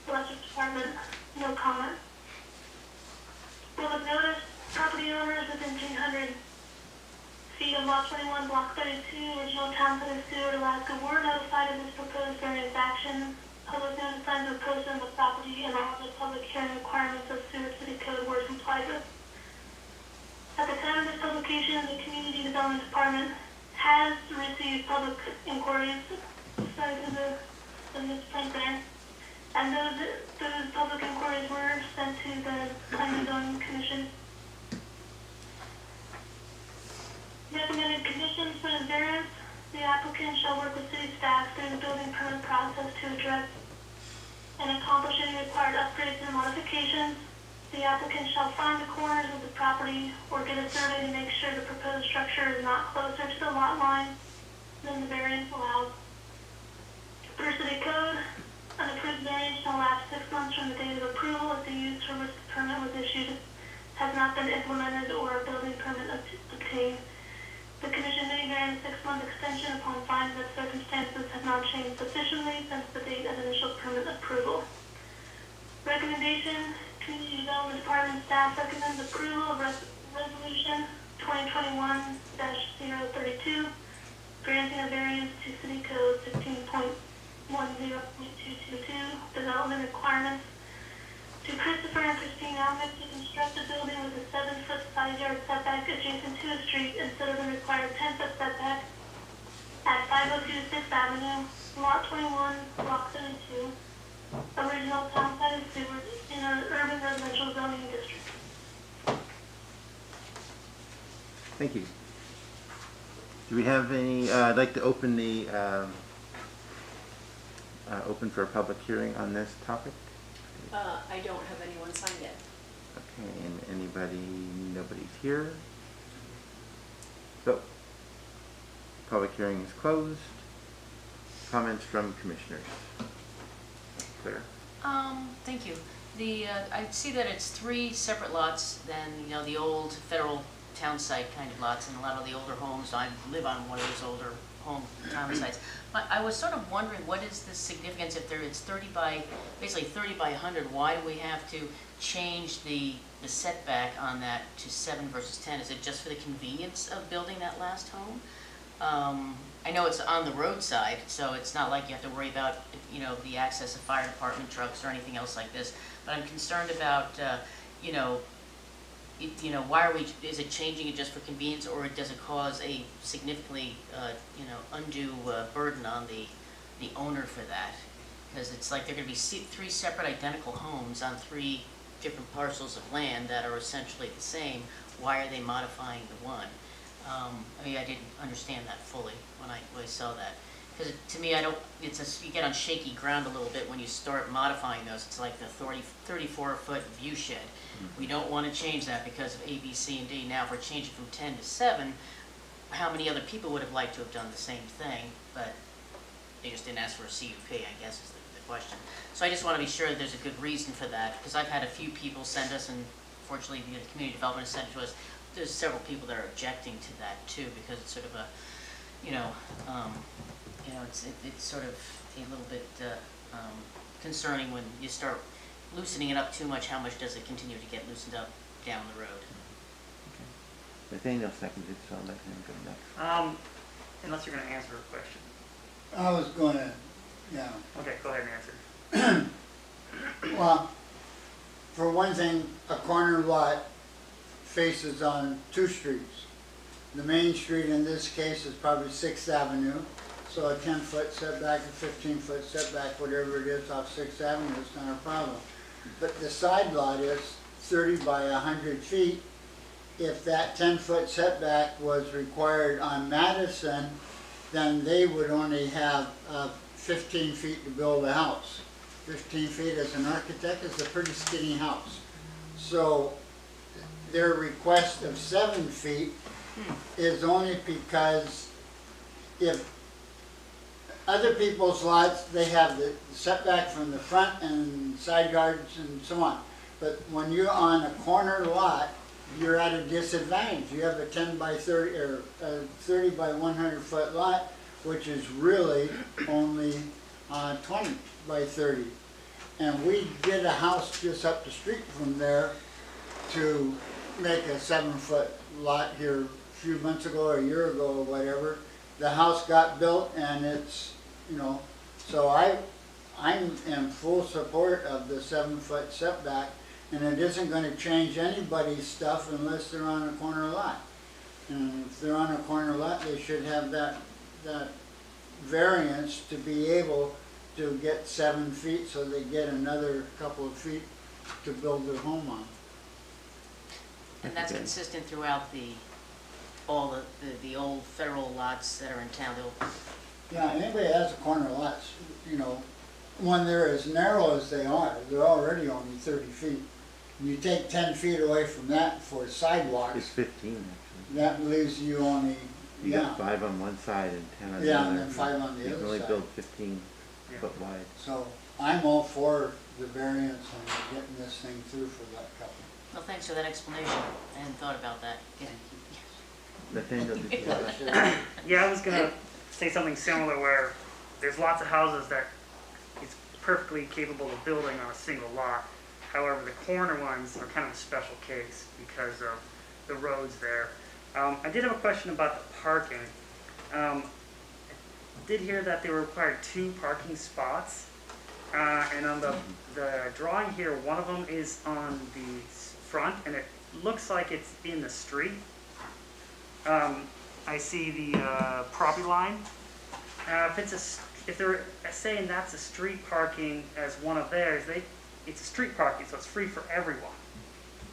Speaker 8: Electric Department, no comment. Public notice, property owners within 300 feet of Lot 21, Block 32, original town site of Seward, Alaska, were notified of this proposed variance action. Public notice signs were posted on the property, and all of the public hearing requirements of Seward City Code were complied with. At the time of this publication, the Community Development Department has received public inquiries cited in this print there, and those public inquiries were sent to the Planning and Zoning Commission. Recommended conditions for the variance. The applicant shall work with city staff through the building permit process to address and accomplish any required upgrades and modifications. The applicant shall find the corners of the property or get a survey to make sure the proposed structure is not closer to the lot line than the variance allows. Per city code, an approved variance shall last 6 months from the date of approval if the use for which the permit was issued has not been implemented or a building permit obtained. The Commission may grant a 6-month extension upon finding that circumstances have not changed sufficiently since the date of initial permit approval. Recommendation, Community Development Department staff recommends approval of Resolution 2021-032, granting a variance to City Code 15.10.222, development requirements, to Christopher and Christine Almond to construct a building with a 7-foot side yard setback adjacent to a street instead of the required 10-foot setback at 502 6th Avenue, Lot 21, Block 72, original town site of Seward, in an urban residential zoning district.
Speaker 3: Thank you. Do we have any, I'd like to open the, open for a public hearing on this topic.
Speaker 1: I don't have anyone signed yet.
Speaker 3: Okay, and anybody, nobody's here. So, public hearing is closed. Comments from commissioners. Claire?
Speaker 5: Thank you. I see that it's 3 separate lots than, the old federal town site kind of lots and a lot of the older homes. I live on one of those older home town sites. But I was sort of wondering, what is the significance if it's basically 30 by 100, why do we have to change the setback on that to 7 versus 10? Is it just for the convenience of building that last home? I know it's on the roadside, so it's not like you have to worry about, the access of fire department trucks or anything else like this. But I'm concerned about, is it changing it just for convenience, or does it cause a significantly, undue burden on the owner for that? Because it's like they're going to be 3 separate identical homes on 3 different parcels of land that are essentially the same. Why are they modifying the one? I didn't understand that fully when I saw that. Because to me, you get on shaky ground a little bit when you start modifying those. It's like the 34-foot view shed. We don't want to change that because of A, B, C, and D. Now, if we're changing from 10 to 7, how many other people would have liked to have done the same thing? But they just didn't ask for a CUP, I guess is the question. So I just want to be sure that there's a good reason for that, because I've had a few people send us, and fortunately, the community development has sent it to us. There's several people that are objecting to that too, because it's sort of a, it's sort of a little bit concerning when you start loosening it up too much. How much does it continue to get loosened up down the road?
Speaker 3: Nathaniel seconded, so I'll let him go next.
Speaker 2: Unless you're gonna answer a question.
Speaker 7: I was gonna, yeah.
Speaker 2: Okay, go ahead and answer.
Speaker 7: Well, for one thing, a corner lot faces on two streets. The main street in this case is probably 6th Avenue, so a 10-foot setback, a 15-foot setback, whatever it is off 6th Avenue is not a problem. But the side lot is 30 by 100 feet. If that 10-foot setback was required on Madison, then they would only have 15 feet to build a house. 15 feet as an architect is a pretty skinny house. So their request of 7 feet is only because if other people's lots, they have the setback from the front and side yards and so on. But when you're on a corner lot, you're at a disadvantage. You have a 10 by 30 or a 30 by 100 foot lot, which is really only 20 by 30. And we did a house just up the street from there to make a 7-foot lot here a few months ago or a year ago or whatever. The house got built and it's, so I'm in full support of the 7-foot setback, and it isn't going to change anybody's stuff unless they're on a corner lot. And if they're on a corner lot, they should have that variance to be able to get 7 feet, so they get another couple of feet to build their home on.
Speaker 5: And that's consistent throughout all the old federal lots that are in town.
Speaker 7: Yeah, anybody has a corner lot, when they're as narrow as they are, they're already only 30 feet. And you take 10 feet away from that for sidewalks.
Speaker 3: It's 15 actually.
Speaker 7: That leaves you only,
Speaker 3: You got 5 on one side and 10 on the
Speaker 7: Yeah,
Speaker 3: other.
Speaker 7: and then 5 on the
Speaker 3: You can
Speaker 7: other
Speaker 3: only
Speaker 7: side.
Speaker 3: build 15 foot wide.
Speaker 7: So I'm all for the variance and getting this thing through for that couple.
Speaker 5: Well, thanks for that explanation. I hadn't thought about that. Yeah.
Speaker 3: Nathaniel, did you have that?
Speaker 2: Yeah, I was gonna say something similar where there's lots of houses that it's perfectly capable of building on a single lot. However, the corner ones are kind of a special case because of the roads there. I did have a question about the parking. I did hear that they required 2 parking spots. And on the drawing here, one of them is on the front, and it looks like it's in the street. I see the property line. If they're saying that's a street parking as one of theirs, it's a street parking, so it's free for everyone.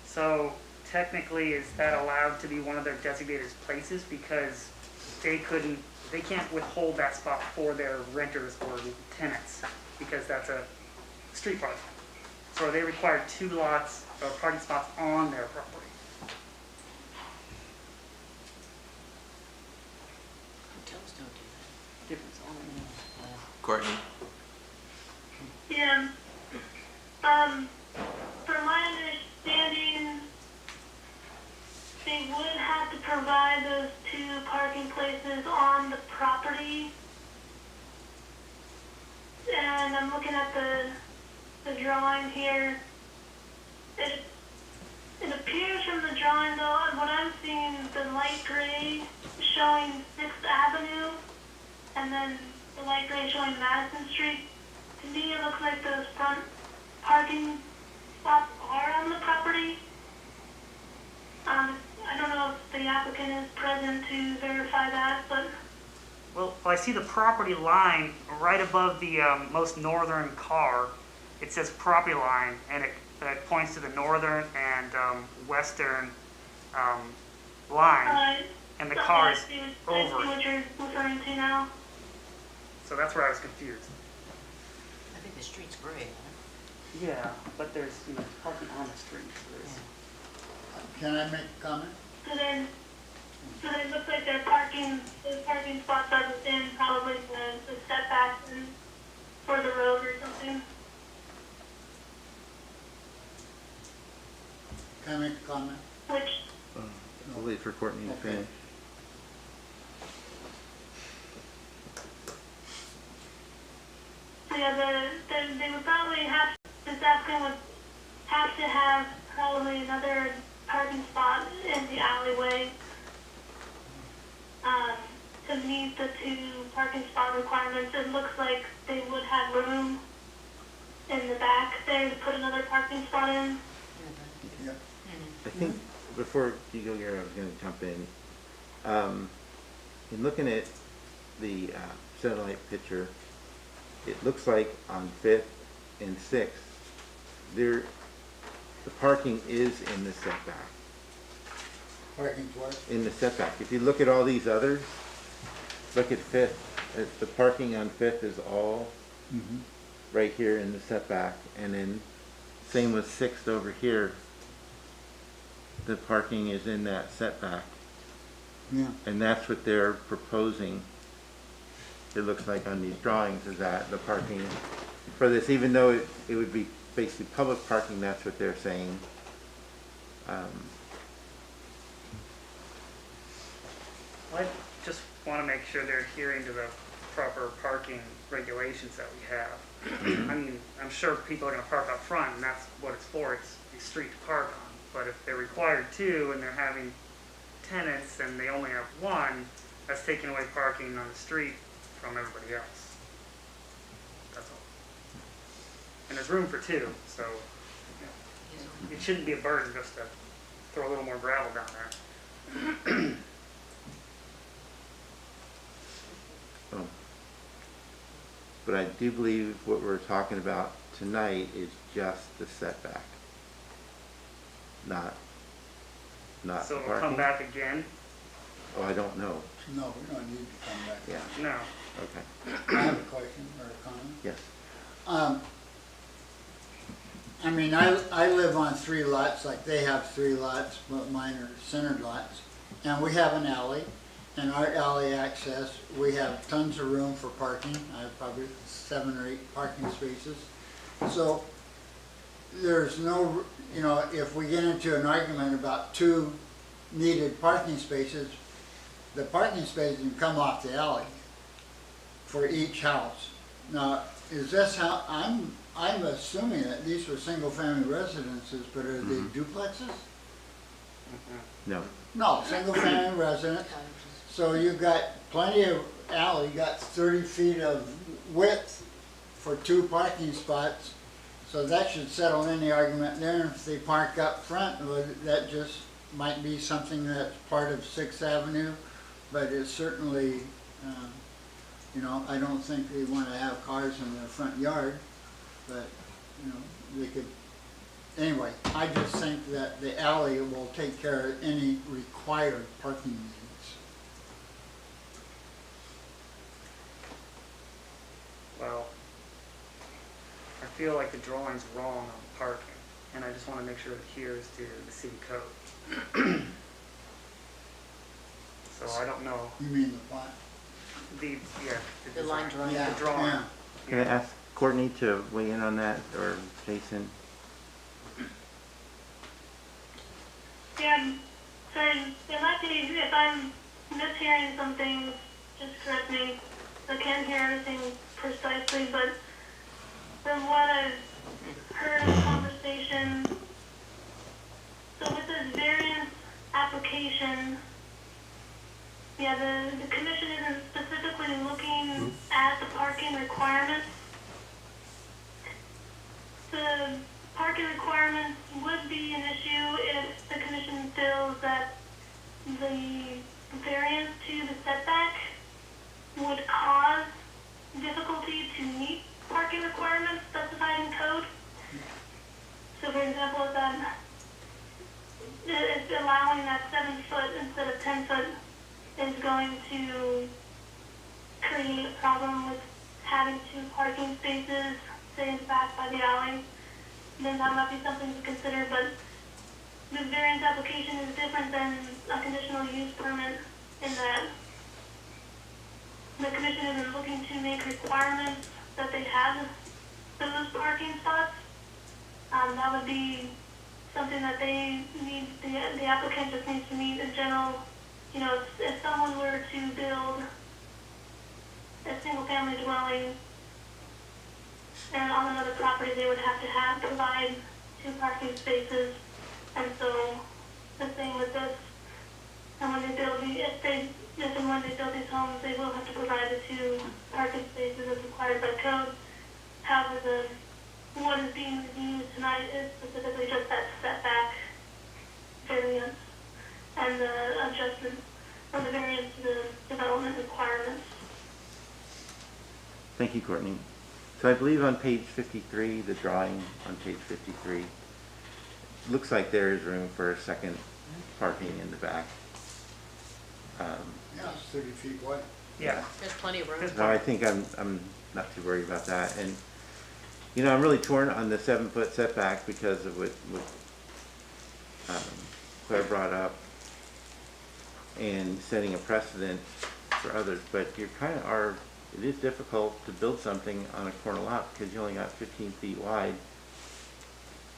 Speaker 2: So technically, is that allowed to be one of their designated places, because they can't withhold that spot for their renters or tenants, because that's a street parking. So are they required 2 lots or parking spots on their property?
Speaker 5: Hotels don't do that.
Speaker 2: Different zone.
Speaker 6: Courtney?
Speaker 8: Yeah. From my understanding, they would have to provide those 2 parking places on the property. And I'm looking at the drawing here. It appears from the drawing, though, what I'm seeing, the light gray showing 6th Avenue, and then the light gray showing Madison Street. To me, it looks like those front parking spots are on the property. I don't know if the applicant is present to verify that, but
Speaker 2: Well, I see the property line right above the most northern car. It says property line, and it points to the northern and western line, and the car is
Speaker 8: I see
Speaker 2: over.
Speaker 8: what you're referring to now.
Speaker 2: So that's where I was confused.
Speaker 5: I think the street's gray, isn't it?
Speaker 2: Yeah, but there's parking on the street.
Speaker 7: Can I make a comment?
Speaker 8: So then, So it looks like the parking spots are within probably the setbacks and for the road or something.
Speaker 7: Can I make a comment?
Speaker 8: Which,
Speaker 3: We'll wait for Courtney to
Speaker 7: Okay.
Speaker 3: finish.
Speaker 8: so yeah, they would probably have, this applicant would have to have probably another parking spot in the alleyway to meet the 2 parking spot requirements. It looks like they would have room in the back there to put another parking spot in.
Speaker 7: Yep.
Speaker 3: I think before you go here, I was going to jump in. In looking at the satellite picture, it looks like on 5th and 6th, the parking is in the setback.
Speaker 7: Parking's what?
Speaker 3: In the setback. If you look at all these others, look at 5th. The parking on 5th is all right here in the setback, and then same with 6th over here. The parking is in that setback,
Speaker 7: Yeah.
Speaker 3: and that's what they're proposing. It looks like on these drawings is that the parking for this, even though it would be basically public parking, that's what they're saying.
Speaker 2: I just want to make sure they're adhering to the proper parking regulations that we have. I mean, I'm sure people are going to park up front, and that's what it's for. It's the street to park on. But if they're required 2 and they're having tenants and they only have 1, that's taking away parking on the street from everybody else. That's all. And there's room for 2, so it shouldn't be a burden just to throw a little more gravel down there.
Speaker 3: But I do believe what we're talking about tonight is just the setback, not the
Speaker 2: So it'll
Speaker 3: parking.
Speaker 2: come back again?
Speaker 3: Oh, I don't know.
Speaker 7: No, we don't need to come back.
Speaker 3: Yeah.
Speaker 2: No.
Speaker 3: Okay.
Speaker 7: I have a question or a comment.
Speaker 3: Yes.
Speaker 7: I mean, I live on 3 lots, like they have 3 lots, but mine are centered lots. And we have an alley, and our alley access, we have tons of room for parking. I have probably 7 or 8 parking spaces. So there's no, you know, if we get into an argument about 2 needed parking spaces, the parking spaces can come off the alley for each house. Now, is this how, I'm assuming that these were single-family residences, but are they duplexes?
Speaker 3: No.
Speaker 7: No, single-family residence. So you've got plenty of alley, you got 30 feet of width for 2 parking spots. So that should settle any argument there. If they park up front, well, that just might be something that's part of 6th Avenue, but it's certainly, you know, I don't think they want to have cars in their front yard, but, you know, they could, anyway, I just think that the alley will take care of any required parking needs.
Speaker 2: Well, I feel like the drawing's wrong on parking, and I just want to make sure it adheres to the city code. So I don't know,
Speaker 7: You mean the plot?
Speaker 2: the
Speaker 5: line
Speaker 2: design,
Speaker 5: drawing.
Speaker 7: Yeah,
Speaker 2: the drawing.
Speaker 7: yeah.
Speaker 3: Can I ask Courtney to weigh in on that, or Jason?
Speaker 8: Yeah, sorry, in that case, if I'm mishearing something, just correct me. I can't hear everything precisely, but from what I've heard in the conversation, so with this variance application, yeah, the commission isn't specifically looking at the parking requirements. The parking requirements would be an issue if the commission feels that the variance to the setback would cause difficulty to meet parking requirements specified in code. So for example, if allowing that 7 foot instead of 10 foot is going to create a problem with having 2 parking spaces, say in the back by the alley, then that might be something to consider, but the variance application is different than a conditional use permit in that the commission isn't looking to make requirements that they have those parking spots. That would be something that they need, the applicant just needs to meet a general, if someone were to build a single-family dwelling and on another property, they would have to provide 2 parking spaces. And so the same with this, and when they build if and when they build these homes, they will have to provide the 2 parking spaces as required by code. However, what is being reviewed tonight is specifically just that setback variance and the adjustment of the variance to the development requirements.
Speaker 3: Thank you, Courtney. So I believe on page 53, the drawing on page 53, looks like there is room for a second parking in the back.
Speaker 7: Yeah, it's 30 feet wide.
Speaker 2: Yeah.
Speaker 5: There's plenty of room.
Speaker 3: So I think I'm not too worried about that. And, I'm really torn on the 7-foot setback because of what Claire brought up and setting a precedent for others. But it is difficult to build something on a corner lot because you only got 15 feet wide.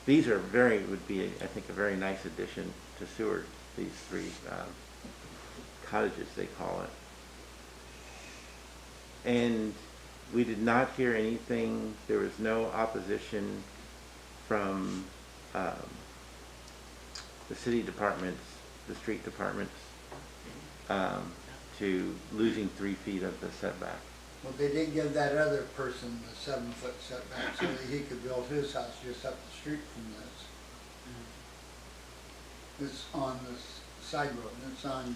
Speaker 3: These would be, I think, a very nice addition to Seward, these 3 cottages, they call it. And we did not hear anything, there was no opposition from the city departments, the street departments, to losing 3 feet of the setback.
Speaker 7: Well, they did give that other person the 7-foot setback so that he could build his house just up the street from this. It's on this side road, and it's on,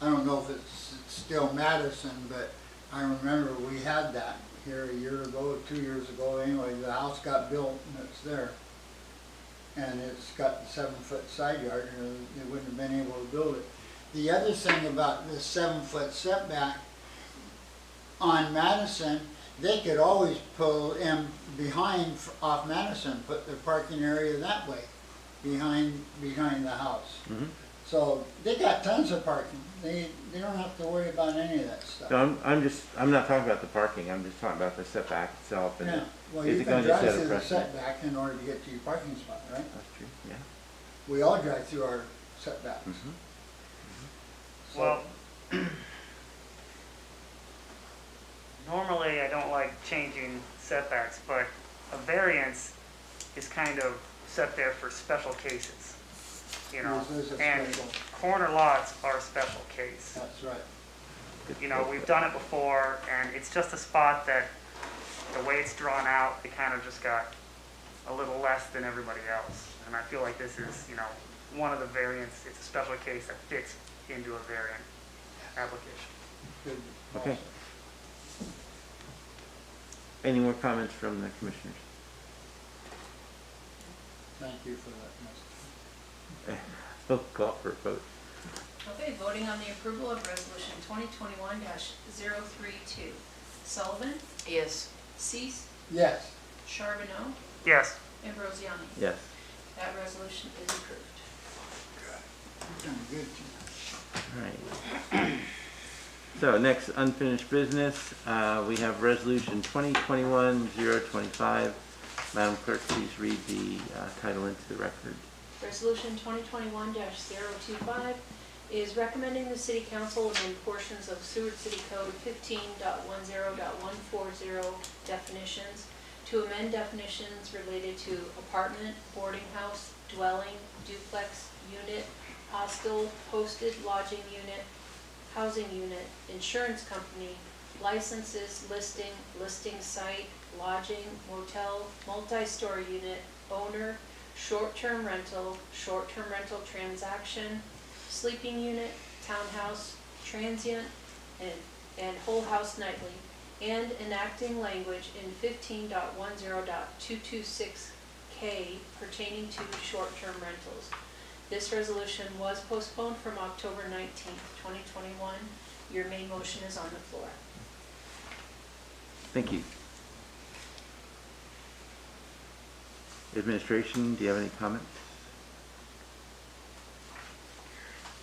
Speaker 7: I don't know if it's still Madison, but I remember we had that here a year ago, 2 years ago. Anyway, the house got built and it's there. And it's got the 7-foot side yard, and they wouldn't have been able to build it. The other thing about this 7-foot setback, on Madison, they could always pull in behind off Madison, put their parking area that way, behind the house.
Speaker 3: Mm-hmm.
Speaker 7: So they got tons of parking. They don't have to worry about any of that stuff.
Speaker 3: So I'm not talking about the parking, I'm just talking about the setback itself. And
Speaker 7: Yeah, well,
Speaker 3: is
Speaker 7: you
Speaker 3: it
Speaker 7: can
Speaker 3: going to
Speaker 7: drive
Speaker 3: set a
Speaker 7: through the
Speaker 3: precedent?
Speaker 7: setback in order to get to your parking spot, right?
Speaker 3: That's true, yeah.
Speaker 7: We all drive through our setbacks.
Speaker 3: Mhm.
Speaker 7: So-
Speaker 2: Well, normally I don't like changing setbacks, but a variance is kind of set there for special cases,
Speaker 7: This is a
Speaker 2: and
Speaker 7: special-
Speaker 2: corner lots are a special case.
Speaker 7: That's right.
Speaker 2: We've done it before, and it's just a spot that, the way it's drawn out, it kind of just got a little less than everybody else. And I feel like this is, one of the variants, it's a special case that fits into a variant application.
Speaker 7: Good.
Speaker 3: Okay. Any more comments from the commissioners?
Speaker 7: Thank you for that message.
Speaker 3: We'll call for a vote.
Speaker 1: Okay, voting on the approval of resolution 2021-032. Sullivan,
Speaker 5: Yes.
Speaker 1: Cease,
Speaker 7: Yes.
Speaker 1: Charbonneau,
Speaker 2: Yes.
Speaker 1: Ambrosiani.
Speaker 3: Yes.
Speaker 1: That resolution is approved.
Speaker 7: Done good.
Speaker 3: All right. So next unfinished business, we have resolution 2021-025. Madam Clerk, please read the title into the record.
Speaker 1: Resolution 2021-025 is recommending the City Council amend portions of Seward City Code 15.10.140 definitions to amend definitions related to apartment, boarding house, dwelling, duplex, unit, hostel, hosted lodging unit, housing unit, insurance company, licenses, listing site, lodging, motel, multi-story unit, owner, short-term rental transaction, sleeping unit, townhouse, transient, and whole house nightly, and enacting language in 15.10.226K pertaining to short-term rentals. This resolution was postponed from October 19th, 2021. Your main motion is on the floor.
Speaker 3: Thank you. Administration, do you have any comments?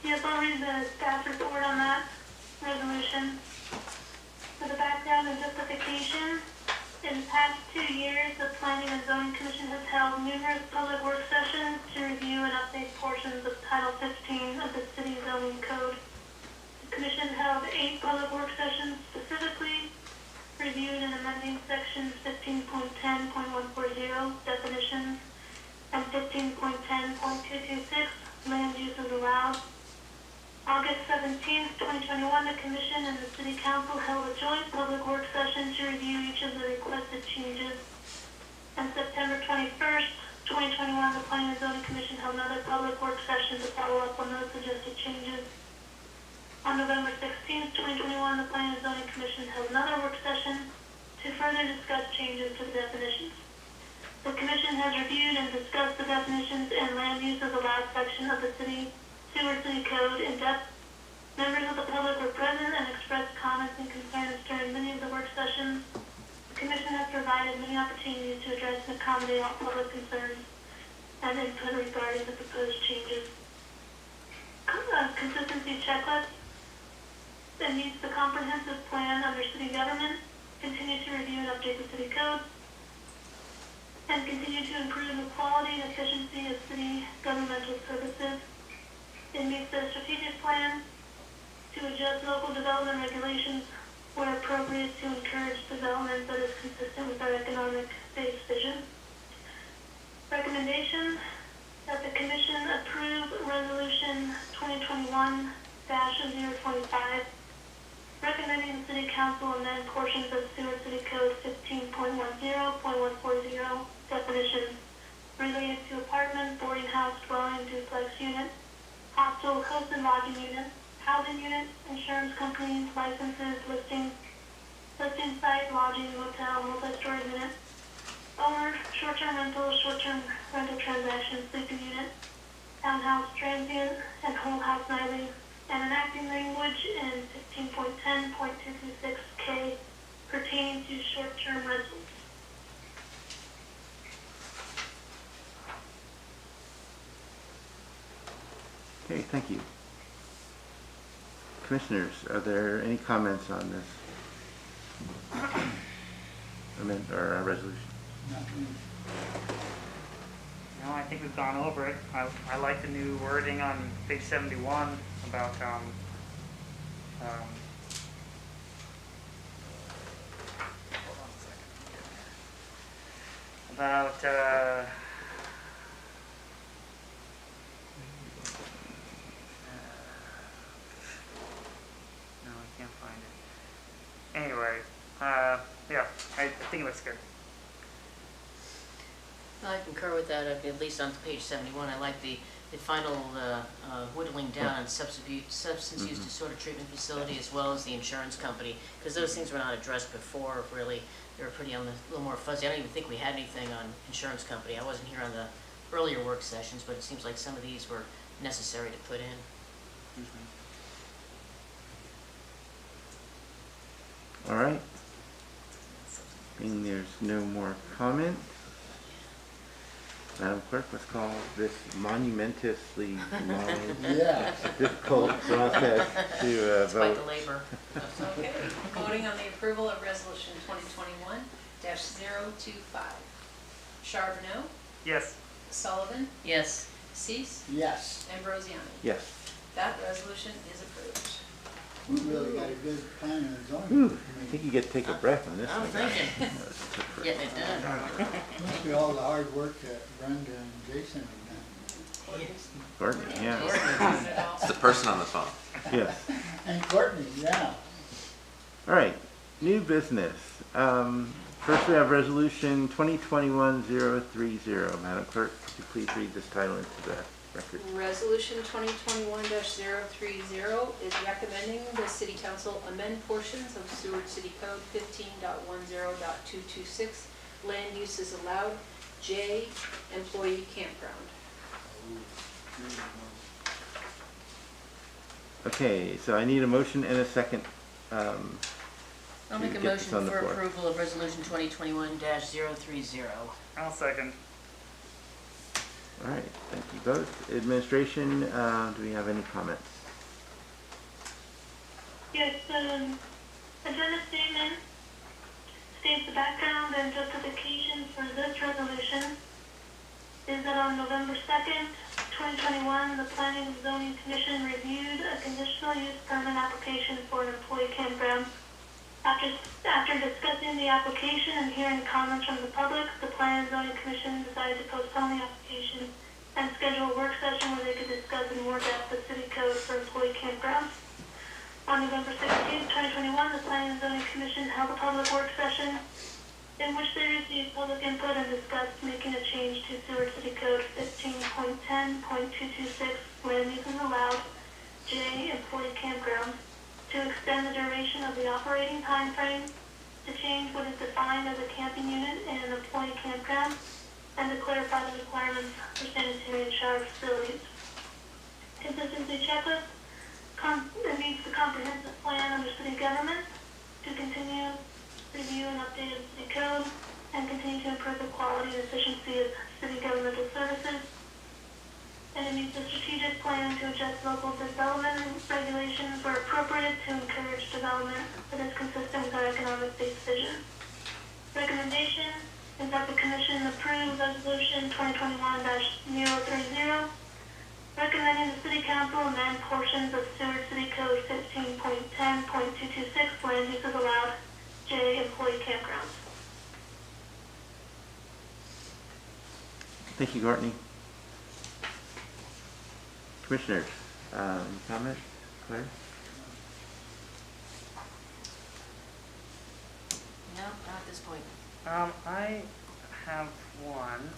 Speaker 8: Yeah, Yes, I'll read the staff report on that resolution. For the background and justification, in the past 2 years, the Planning and Zoning Commission has held numerous public work sessions to review and update portions of Title 15 of the City Zoning Code. The Commission held 8 public work sessions specifically, reviewed and amending sections 15.10.140 definitions and 15.10.226 land uses allowed. August 17th, 2021, the Commission and the City Council held a joint public work session to review each of the requested changes. And September 21st, 2021, the Planning and Zoning Commission held another public work session to follow up on those suggested changes. On November 16th, 2021, the Planning and Zoning Commission held another work session to further discuss changes to the definitions. The Commission has reviewed and discussed the definitions and land uses allowed section of the Seward City Code in depth. Members of the public were present and expressed comments and concerns during many of the work sessions. The Commission has provided many opportunities to address and accommodate all public concerns and input regarding the proposed changes. Consistency checklist that meets the comprehensive plan under city government, continue to review and update the city code, and continue to improve the quality and efficiency of city governmental services. It meets the strategic plan to adjust local development regulations where appropriate to encourage development that is consistent with our economic-based vision. Recommendation that the Commission approve Resolution 2021-025, recommending the City Council amend portions of Seward City Code 15.10.140 definitions related to apartment, boarding house, dwelling, duplex unit, hostel, host and lodging unit, housing unit, insurance companies, licenses, listing site, lodging, motel, multi-story unit, owner, short-term rental transactions, sleeping unit, townhouse, transient, and whole house nightly, and enacting language in 15.10.226K pertaining to short-term rentals.
Speaker 3: Okay, thank you. Commissioners, are there any comments on this amendment or resolution?
Speaker 2: No, I think we've gone over it. I like the new wording on page 71 about hold on a second. About no, I can't find it. Anyway, yeah, I think it looks good.
Speaker 5: I concur with that, at least on page 71. I like the final whittling down on substance use disorder treatment facility as well as the insurance company, because those things were not addressed before, really. They were pretty a little more fuzzy. I don't even think we had anything on insurance company. I wasn't here on the earlier work sessions, but it seems like some of these were necessary to put in.
Speaker 3: All right. Being there's no more comments, Madam Clerk, let's call this monumentously long,
Speaker 7: Yeah.
Speaker 3: difficult process to
Speaker 5: It's quite the
Speaker 3: vote.
Speaker 5: labor.
Speaker 1: Okay, voting on the approval of Resolution 2021-025. Charbonneau,
Speaker 2: Yes.
Speaker 1: Sullivan,
Speaker 5: Yes.
Speaker 1: Cease,
Speaker 7: Yes,
Speaker 1: Ambrosiano.
Speaker 3: Yes.
Speaker 1: That resolution is approved.
Speaker 7: we really got a good plan and zoning
Speaker 3: Whew, I
Speaker 7: committee.
Speaker 3: think you get to take a breath on this
Speaker 5: I'm
Speaker 3: one.
Speaker 5: thinking, getting it done.
Speaker 7: Must be all the hard work that Brenda and Jason have done.
Speaker 3: Courtney, yeah.
Speaker 6: It's the person on the phone.
Speaker 3: Yes.
Speaker 7: And Courtney, yeah.
Speaker 3: All right, new business. First we have resolution 2021-030. Madam Clerk, could you please read this title into the record?
Speaker 1: Resolution 2021-030 is recommending the City Council amend portions of Seward City Code 15.10.226, land uses allowed, J, employee campground.
Speaker 3: Okay, so I need a motion and a second.
Speaker 5: I'll make a
Speaker 3: get this
Speaker 5: motion
Speaker 3: on the
Speaker 5: for
Speaker 3: floor.
Speaker 5: approval of resolution 2021-030.
Speaker 2: I'll second.
Speaker 3: All right, thank you both. Administration, do we have any comments?
Speaker 8: Yes, agenda statement states the background and justification for this resolution is that on November 2nd, 2021, the Planning and Zoning Commission reviewed a conditional use permit application for an employee campground. After discussing the application and hearing comments from the public, the Planning and Zoning Commission decided to postpone the application and schedule a work session where they could discuss in more depth the city code for employee campgrounds. On November 16, 2021, the Planning and Zoning Commission held a public work session in which they received public input and discussed making a change to Seward City Code 15.10.226, land uses allowed, J, employee campground, to extend the duration of the operating time frame, to change what is defined as a camping unit in an employee campground, and to clarify the requirements for sanitary and shower facilities. Consistency checklist it meets the comprehensive plan under city government to continue review and update of city code and continue to improve the quality and efficiency of city governmental services. And it meets the strategic plan to adjust local development regulations where appropriate to encourage development that is consistent with our economic-based vision. Recommendation is that the Commission approve Resolution 2021-030, recommending the City Council amend portions of Seward City Code 15.10.226, land uses allowed, J, employee campgrounds.
Speaker 3: Thank you, Courtney. Commissioners, comments? Claire?
Speaker 5: No, not at this point.
Speaker 2: I have one.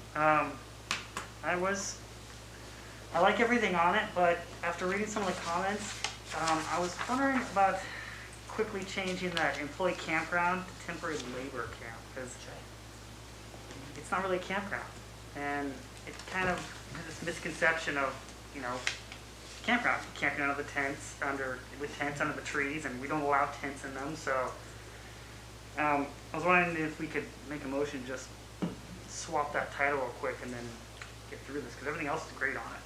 Speaker 2: I like everything on it, but after reading some of the comments, I was wondering about quickly changing that employee campground to temporary labor camp, because it's not really a campground. And it kind of has this misconception of, you know, campground, camping under the tents, with tents under the trees, and we don't allow tents in them, so I was wondering if we could make a motion, just swap that title real quick and then get through this, because everything else is great on it.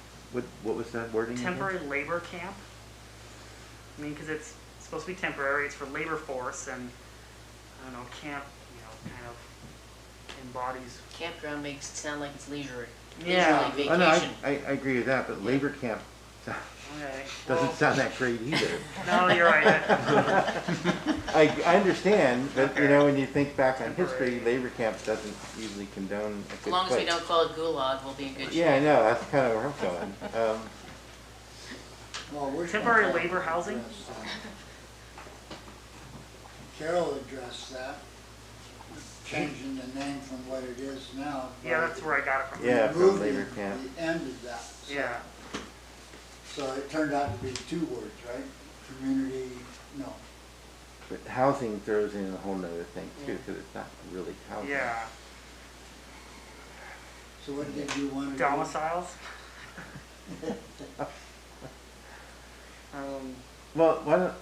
Speaker 3: What was that wording again?
Speaker 2: Temporary labor camp. I mean, because it's supposed to be temporary, it's for labor force, and I don't know, camp, you know, kind of embodies.
Speaker 5: Campground makes it sound like it's leisure.
Speaker 2: Yeah.
Speaker 5: Leisurely
Speaker 3: Oh, no,
Speaker 5: vacation.
Speaker 3: I agree with that, but labor camp
Speaker 2: Okay.
Speaker 3: doesn't sound that great either.
Speaker 2: No, you're right.
Speaker 3: I understand, but you
Speaker 2: Okay.
Speaker 3: know, when you think back on
Speaker 2: Temporary.
Speaker 3: history, labor camp doesn't usually condone a
Speaker 5: As
Speaker 3: good
Speaker 5: long as we
Speaker 3: place.
Speaker 5: don't call it gulag, we'll be in good shape.
Speaker 3: Yeah, I know, that's kind of where I'm going.
Speaker 7: Well, which
Speaker 2: Temporary
Speaker 7: one?
Speaker 2: labor housing?
Speaker 7: Carol addressed that, changing the name from what it is now.
Speaker 2: Yeah, that's where I got it from.
Speaker 3: Yeah, from
Speaker 7: Removing
Speaker 3: labor camp.
Speaker 7: the end of that.
Speaker 2: Yeah.
Speaker 7: So it turned out to be 2 words, right? Community, no.
Speaker 3: But housing throws in a whole nother thing too, because it's not really housing.
Speaker 2: Yeah.
Speaker 7: So what did you want to do?
Speaker 2: Domiciles.
Speaker 3: Well, why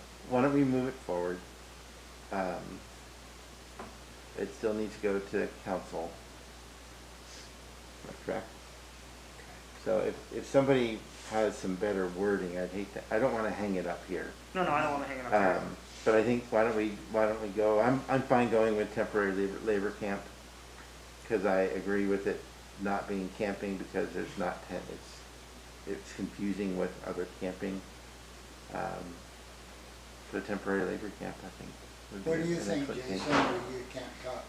Speaker 3: don't we move it forward? It still needs to go to council. Am I correct? So if somebody has some better wording, I don't want to hang it up here.
Speaker 2: No, I don't want to hang it up here.
Speaker 3: But I think why don't we go? I'm fine going with temporary labor camp, because I agree with it not being camping, because there's not tent. It's confusing with other camping. So temporary labor camp, I think. would be
Speaker 7: What do you
Speaker 3: an
Speaker 7: think,
Speaker 3: excellent
Speaker 7: Jason,
Speaker 3: thing.
Speaker 7: or you can't talk?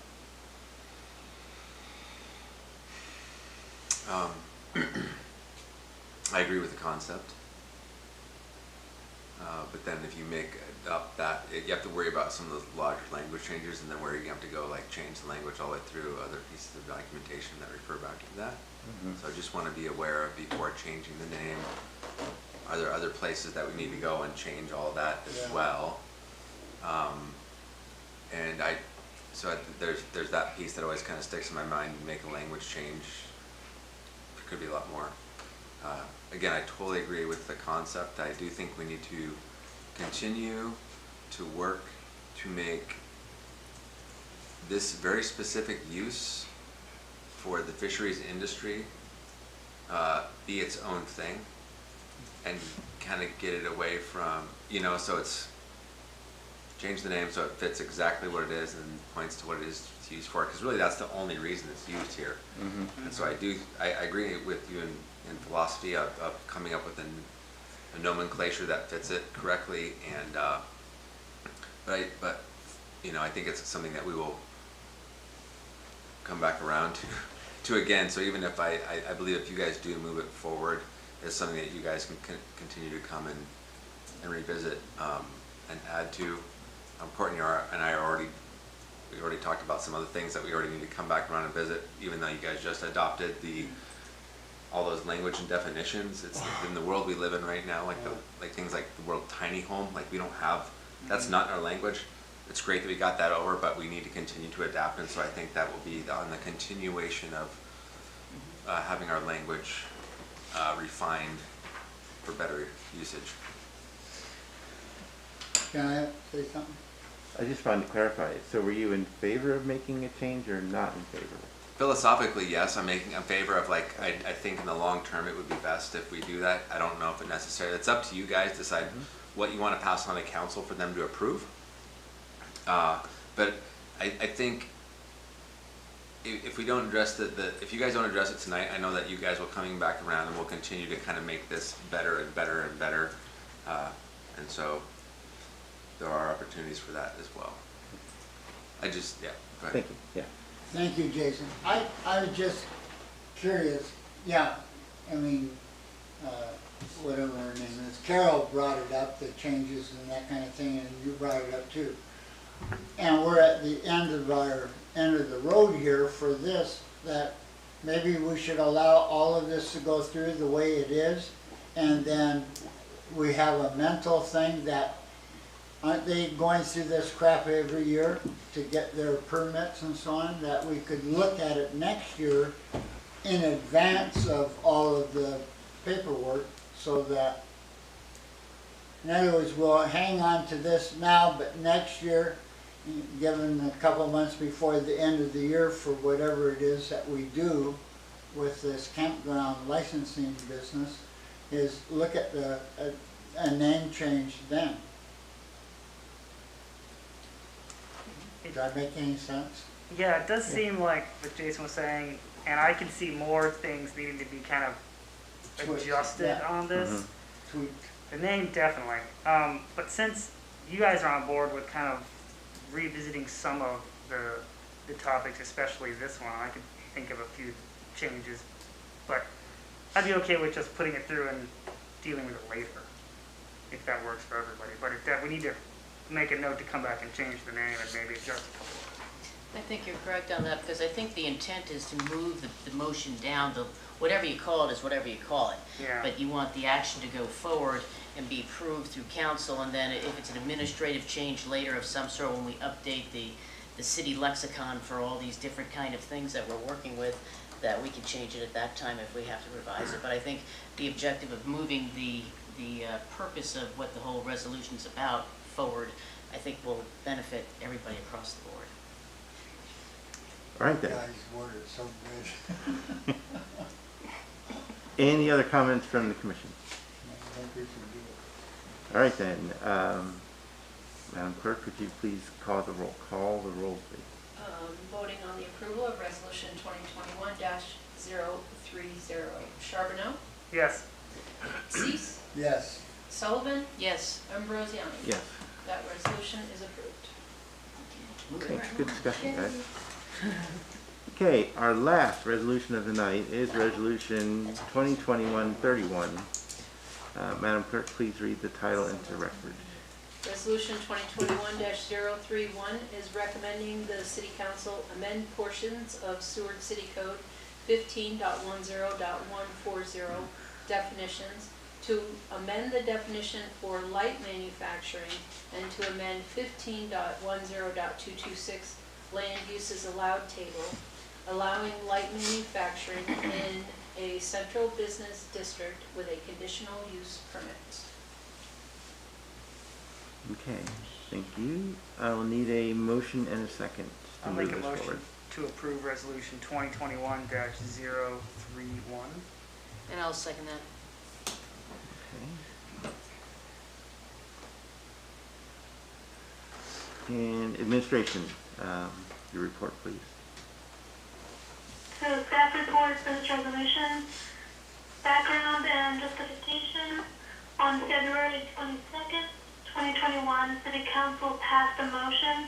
Speaker 6: I agree with the concept. But then if you make up that, you have to worry about some of those larger language changes, and then where you have to go like change the language all the way through other pieces of documentation that refer back to that.
Speaker 3: Mhm.
Speaker 6: So I just want to be aware of before changing the name. Are there other places that we need to go and change all that as
Speaker 7: Yeah.
Speaker 6: well? And there's that piece that always kind of sticks in my mind. Make a language change, there could be a lot more. Again, I totally agree with the concept. I do think we need to continue to work to make this very specific use for the fisheries industry be its own thing, and kind of get it away from, so it's change the name so it fits exactly what it is and points to what it is to use for, because really that's the only reason it's used here. And so I agree with you in philosophy of coming up with a nomenclature that fits it correctly, and but you know, I think it's something that we will come back around to again. So even if I believe if you guys do move it forward, it's something that you guys can continue to come and revisit and add to. Courtney and I we already talked about some other things that we already need to come back around and visit, even though you guys just adopted all those language and definitions. It's in the world we live in right now, like things like the word tiny home, like we don't have, that's not in our language. It's great that we got that over, but we need to continue to adapt, and so I think that will be on the continuation of having our language refined for better usage.
Speaker 7: Can I say something?
Speaker 3: I just wanted to clarify. So were you in favor of making a change or not in favor?
Speaker 6: Philosophically, yes, I'm in favor of, like, I think in the long term it would be best if we do that. I don't know if it necessarily, it's up to you guys to decide what you want to pass on to council for them to approve. But I think if we don't address if you guys don't address it tonight, I know that you guys will coming back around and we'll continue to kind of make this better and better and better. And so there are opportunities for that as well. Yeah, go ahead.
Speaker 3: Thank you, yeah.
Speaker 7: Thank you, Jason. I was just curious, yeah, I mean, whatever her name is, Carol brought it up, the changes and that kind of thing, and you brought it up too. And we're at the end of the road here for this, that maybe we should allow all of this to go through the way it is, and then we have a mental thing that, aren't they going through this crap every year to get their permits and so on, that we could look at it next year in advance of all of the paperwork, so that, in other words, we'll hang on to this now, but next year, given a couple months before the end of the year for whatever it is that we do with this campground licensing business, is look at a name change then. Does that make any sense?
Speaker 2: Yeah, it does seem like what Jason was saying, and I can see more things needing to be kind of adjusted on this.
Speaker 7: Tweak.
Speaker 2: The name definitely. But since you guys are on board with kind of revisiting some of the topics, especially this one, I could think of a few changes. But I'd be okay with just putting it through and dealing with it later, if that works for everybody. But we need to make a note to come back and change the name and maybe adjust a couple of it.
Speaker 5: I think you're correct on that, because I think the intent is to move the motion down to whatever you call it is whatever you call it.
Speaker 2: Yeah.
Speaker 5: But you want the action to go forward and be approved through council, and then if it's an administrative change later of some sort, when we update the city lexicon for all these different kind of things that we're working with, that we can change it at that time if we have to revise it. But I think the objective of moving the purpose of what the whole resolution is about forward, I think will benefit everybody across the board.
Speaker 3: All right then.
Speaker 7: Guys worded so good.
Speaker 3: Any other comments from the commission?
Speaker 7: I think we should do it.
Speaker 3: All right then. Madam Clerk, would you please call the roll? Call the roll, please.
Speaker 1: Voting on the approval of resolution 2021-030. Charbonneau?
Speaker 2: Yes.
Speaker 1: Cease?
Speaker 7: Yes.
Speaker 1: Sullivan?
Speaker 5: Yes.
Speaker 1: Ambrosiano?
Speaker 3: Yes.
Speaker 1: That resolution is approved.
Speaker 3: Okay, good discussion, guys. Okay, our last resolution of the night is resolution 2021-31. Madam Clerk, please read the title into record.
Speaker 1: Resolution 2021-031 is recommending the City Council amend portions of Seward City Code 15.10.140 definitions, to amend the definition for light manufacturing, and to amend 15.10.226 land uses allowed table, allowing light manufacturing in a central business district with a conditional use permit.
Speaker 3: Okay, thank you. I will need a motion and a second to
Speaker 2: I'll
Speaker 3: move
Speaker 2: make a
Speaker 3: this
Speaker 2: motion
Speaker 3: forward.
Speaker 2: to approve resolution 2021-031.
Speaker 5: And I'll second that.
Speaker 3: Okay. And administration, your report, please.
Speaker 8: So staff report for this resolution. Background and justification. On February 22nd, 2021, City Council passed a motion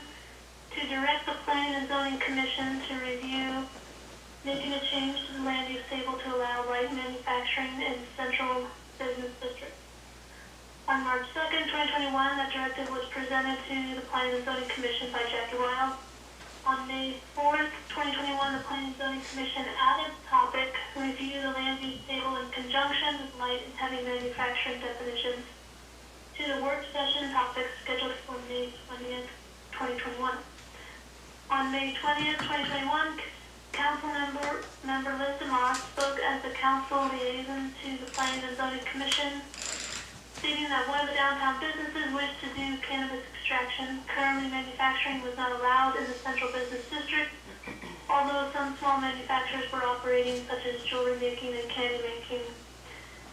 Speaker 8: to direct the Planning and Zoning Commission to review making a change to the land use table to allow light manufacturing in Central Business District. On March 2nd, 2021, that directive was presented to the Planning and Zoning Commission by Jackie Weil. On May 4th, 2021, the Planning and Zoning Commission added the topic, review the land use table in conjunction with light and heavy manufacturing definitions, to the work session topic scheduled for May 20th, 2021. On May 20th, 2021, Council member Liz DeMoss spoke as the council liaison to the Planning and Zoning Commission, stating that one of the downtown businesses wished to do cannabis extraction. Currently, manufacturing was not allowed in the Central Business District, although some small manufacturers were operating, such as jewelry making and candy making.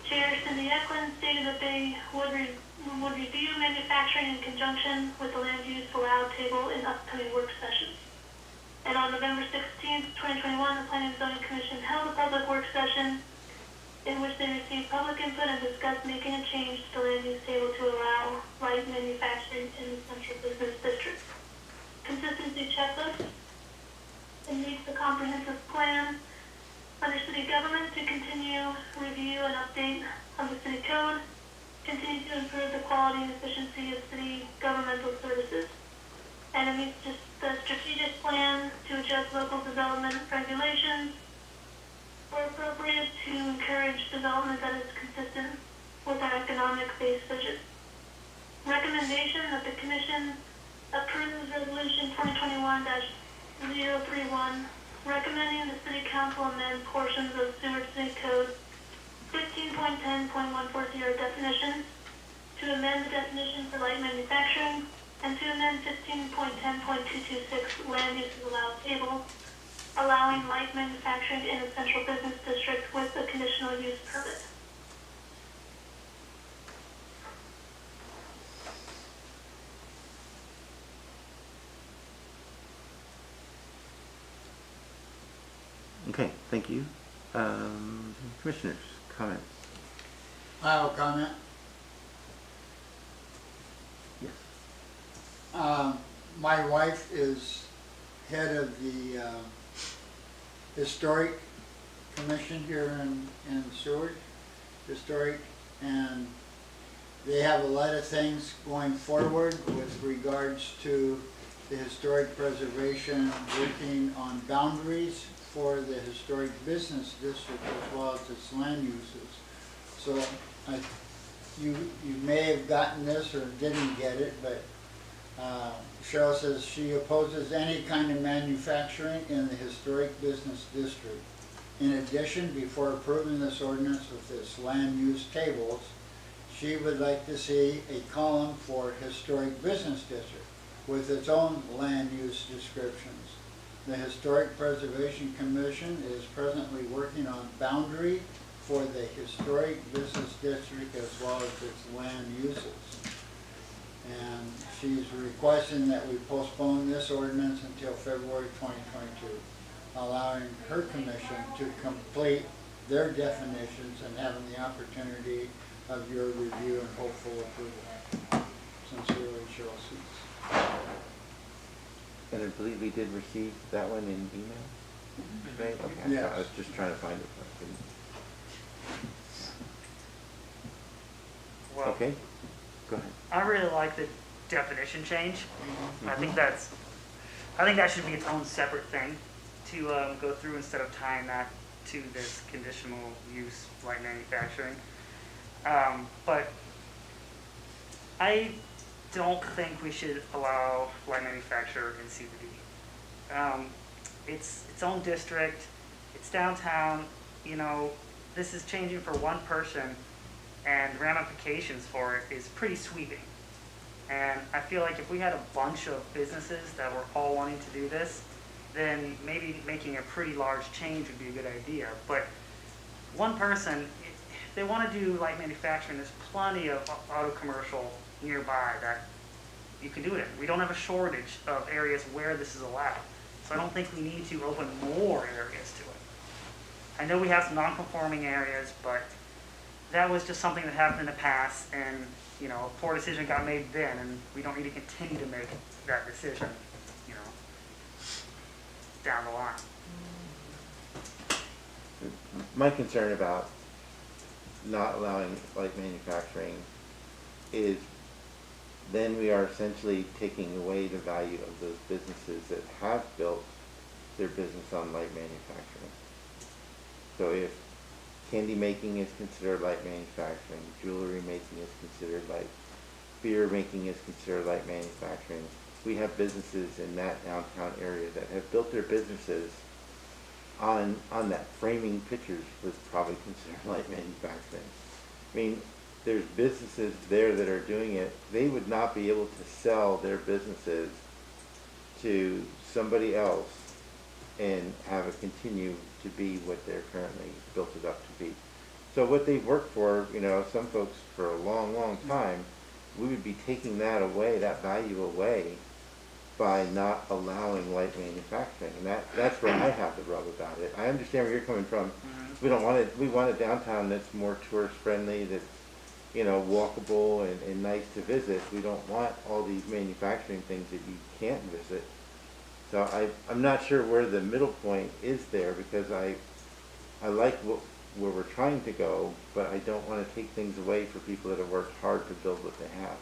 Speaker 8: Chair Cindy Eklund stated that they would review manufacturing in conjunction with the land use allowed table in upcoming work sessions. And on November 16th, 2021, the Planning and Zoning Commission held a public work session in which they received public input and discussed making a change to the land use table to allow light manufacturing in the Central Business District. Consistency checklist. It meets the comprehensive plan under city government to continue review and update of the city code, continue to improve the quality and efficiency of city governmental services. And it meets just the strategic plan to adjust local development regulations where appropriate to encourage development that is consistent with our economic-based vision. Recommendation that the Commission approves Resolution 2021-031, recommending the City Council amend portions of Seward City Code 15.10.140 definitions, to amend the definition for light manufacturing, and to amend 15.10.226 land uses allowed table, allowing light manufacturing in the Central Business District with a conditional use permit.
Speaker 3: Okay, thank you. Commissioners, comments?
Speaker 7: I have a comment.
Speaker 3: Yes.
Speaker 7: My wife is head of the Historic Commission here in Seward, Historic, and they have a lot of things going forward with regards to the historic preservation, working on boundaries for the historic business district as well as its land uses. So you may have gotten this or didn't get it, but Cheryl says she opposes any kind of manufacturing in the historic business district. In addition, before approving this ordinance with its land use tables, she would like to see a column for historic business district with its own land use descriptions. The Historic Preservation Commission is presently working on boundary for the historic business district as well as its land uses. And she's requesting that we postpone this ordinance until February 2022, allowing her commission to complete their definitions and having the opportunity of your review and hopeful approval. Sincerely, Cheryl Seats.
Speaker 3: And I believe we did receive that one in email? Right? Okay,
Speaker 7: Yes.
Speaker 3: I was just trying to find it. But I couldn't.
Speaker 2: Well,
Speaker 3: Okay, go ahead.
Speaker 2: I really like the definition change. I think that should be its own separate thing to go through instead of tying that to this conditional use light manufacturing. But I don't think we should allow light manufacture in CBD. It's its own district. It's downtown. You know, this is changing for one person, and ramifications for it is pretty sweeping. And I feel like if we had a bunch of businesses that were all wanting to do this, then maybe making a pretty large change would be a good idea. But one person, if they want to do light manufacturing, there's plenty of auto commercial nearby that you can do it in. We don't have a shortage of areas where this is allowed. So I don't think we need to open more areas to it. I know we have some non-conforming areas, but that was just something that happened in the past, and, you know, a poor decision got made then, and we don't need to continue to make that decision, you know, down the line.
Speaker 3: My concern about not allowing light manufacturing is then we are essentially taking away the value of those businesses that have built their business on light manufacturing. So if candy making is considered light manufacturing, jewelry making is considered light, beer making is considered light manufacturing, we have businesses in that downtown area that have built their businesses on that. Framing pictures was probably considered light manufacturing. I mean, there's businesses there that are doing it. They would not be able to sell their businesses to somebody else and have it continue to be what they're currently built it up to be. So what they've worked for, you know, some folks for a long, long time, we would be taking that away, that value away, by not allowing light manufacturing. And that's where I have the rub about it. I understand where you're coming from. We don't want it, we want a downtown that's more tourist friendly, that's, you know, walkable and nice to visit. We don't want all these manufacturing things that you can't visit. So I'm not sure where the middle point is there, because I like where we're trying to go, but I don't want to take things away for people that have worked hard to build what they have.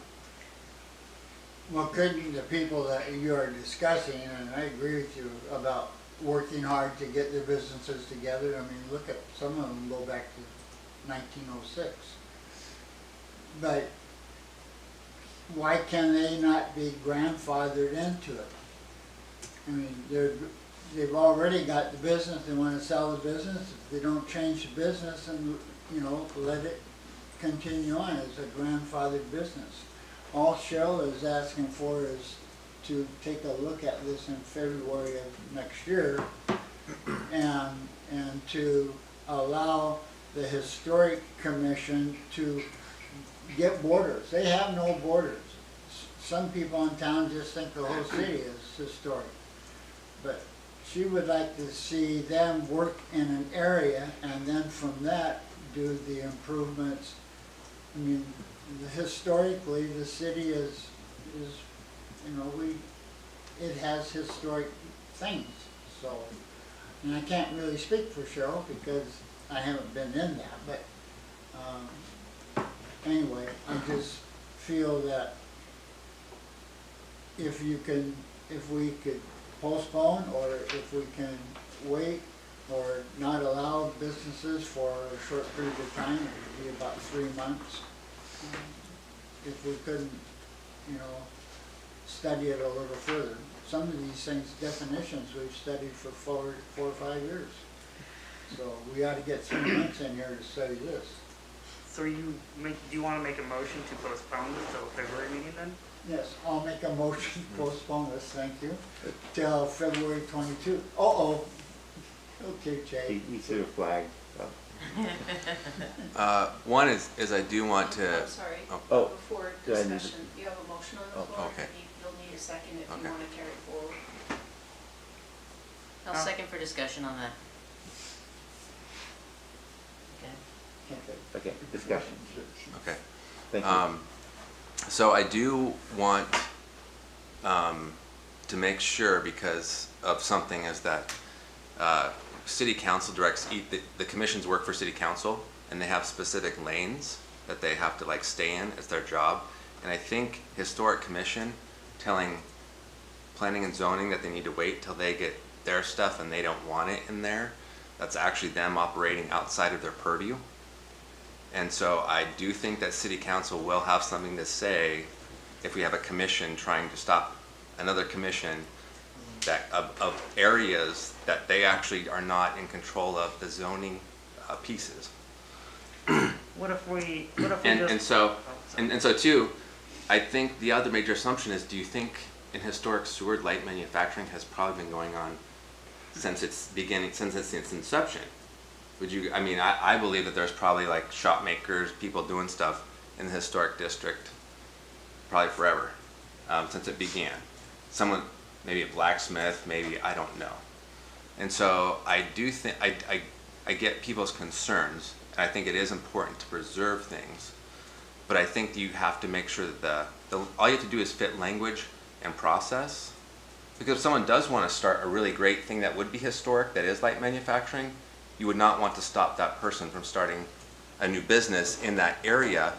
Speaker 7: Well, couldn't the people that you are discussing, and I agree with you about working hard to get their businesses together. I mean, look at, some of them go back to 1906. But why can they not be grandfathered into it? I mean, they've already got the business, they want to sell the business. If they don't change the business, and, you know, let it continue on as a grandfathered business. All Cheryl is asking for is to take a look at this in February of next year, and to allow the Historic Commission to get borders. They have no borders. Some people in town just think the whole city is historic. But she would like to see them work in an area, and then from that do the improvements. I mean, historically, the city is, you know, it has historic things. So, and I can't really speak for Cheryl because I haven't been in that, but anyway, I just feel that if we could postpone, or if we can wait, or not allow businesses for a short period of time, it would be about 3 months. If we couldn't, you know, study it a little further. Some of these things, definitions, we've studied for 4 or 5 years. So we ought to get 3 months in here to study this.
Speaker 2: So do you want to make a motion to postpone this till February meeting then?
Speaker 7: Yes, I'll make a motion to postpone this, thank you, till February 22. Uh-oh. Okay, Jay.
Speaker 3: We threw a flag. So.
Speaker 6: One is I do want to.
Speaker 1: I'm sorry,
Speaker 3: Oh.
Speaker 1: before
Speaker 3: Do I need to-
Speaker 1: discussion, you have a motion on the
Speaker 3: Oh,
Speaker 1: floor.
Speaker 6: okay.
Speaker 1: You'll need a second if
Speaker 6: Okay.
Speaker 1: you want to carry forward.
Speaker 5: I'll second for discussion on that. Okay.
Speaker 3: Okay, discussion.
Speaker 6: Okay.
Speaker 3: Thank you.
Speaker 6: So I do want to make sure, because of something, is that City Council directs the commissions work for City Council, and they have specific lanes that they have to like stay in as their job. And I think Historic Commission telling Planning and Zoning that they need to wait till they get their stuff and they don't want it in there, that's actually them operating outside of their purview. And so I do think that City Council will have something to say if we have a commission trying to stop another commission that of areas that they actually are not in control of the zoning pieces.
Speaker 2: What if we
Speaker 6: And
Speaker 2: just...
Speaker 6: so,
Speaker 2: Oh, sorry.
Speaker 6: and so too, I think the other major assumption is, do you think in historic sewer light manufacturing has probably been going on since its beginning, since its inception? Would you, I mean, I believe that there's probably like shop makers, people doing stuff in the historic district, probably forever. since it began. Someone, maybe a blacksmith, maybe, I don't know. And so I do think, I get people's concerns, and I think it is important to preserve things, but I think you have to make sure that all you have to do is fit language and process. Because if someone does want to start a really great thing that would be historic, that is light manufacturing, you would not want to stop that person from starting a new business in that area.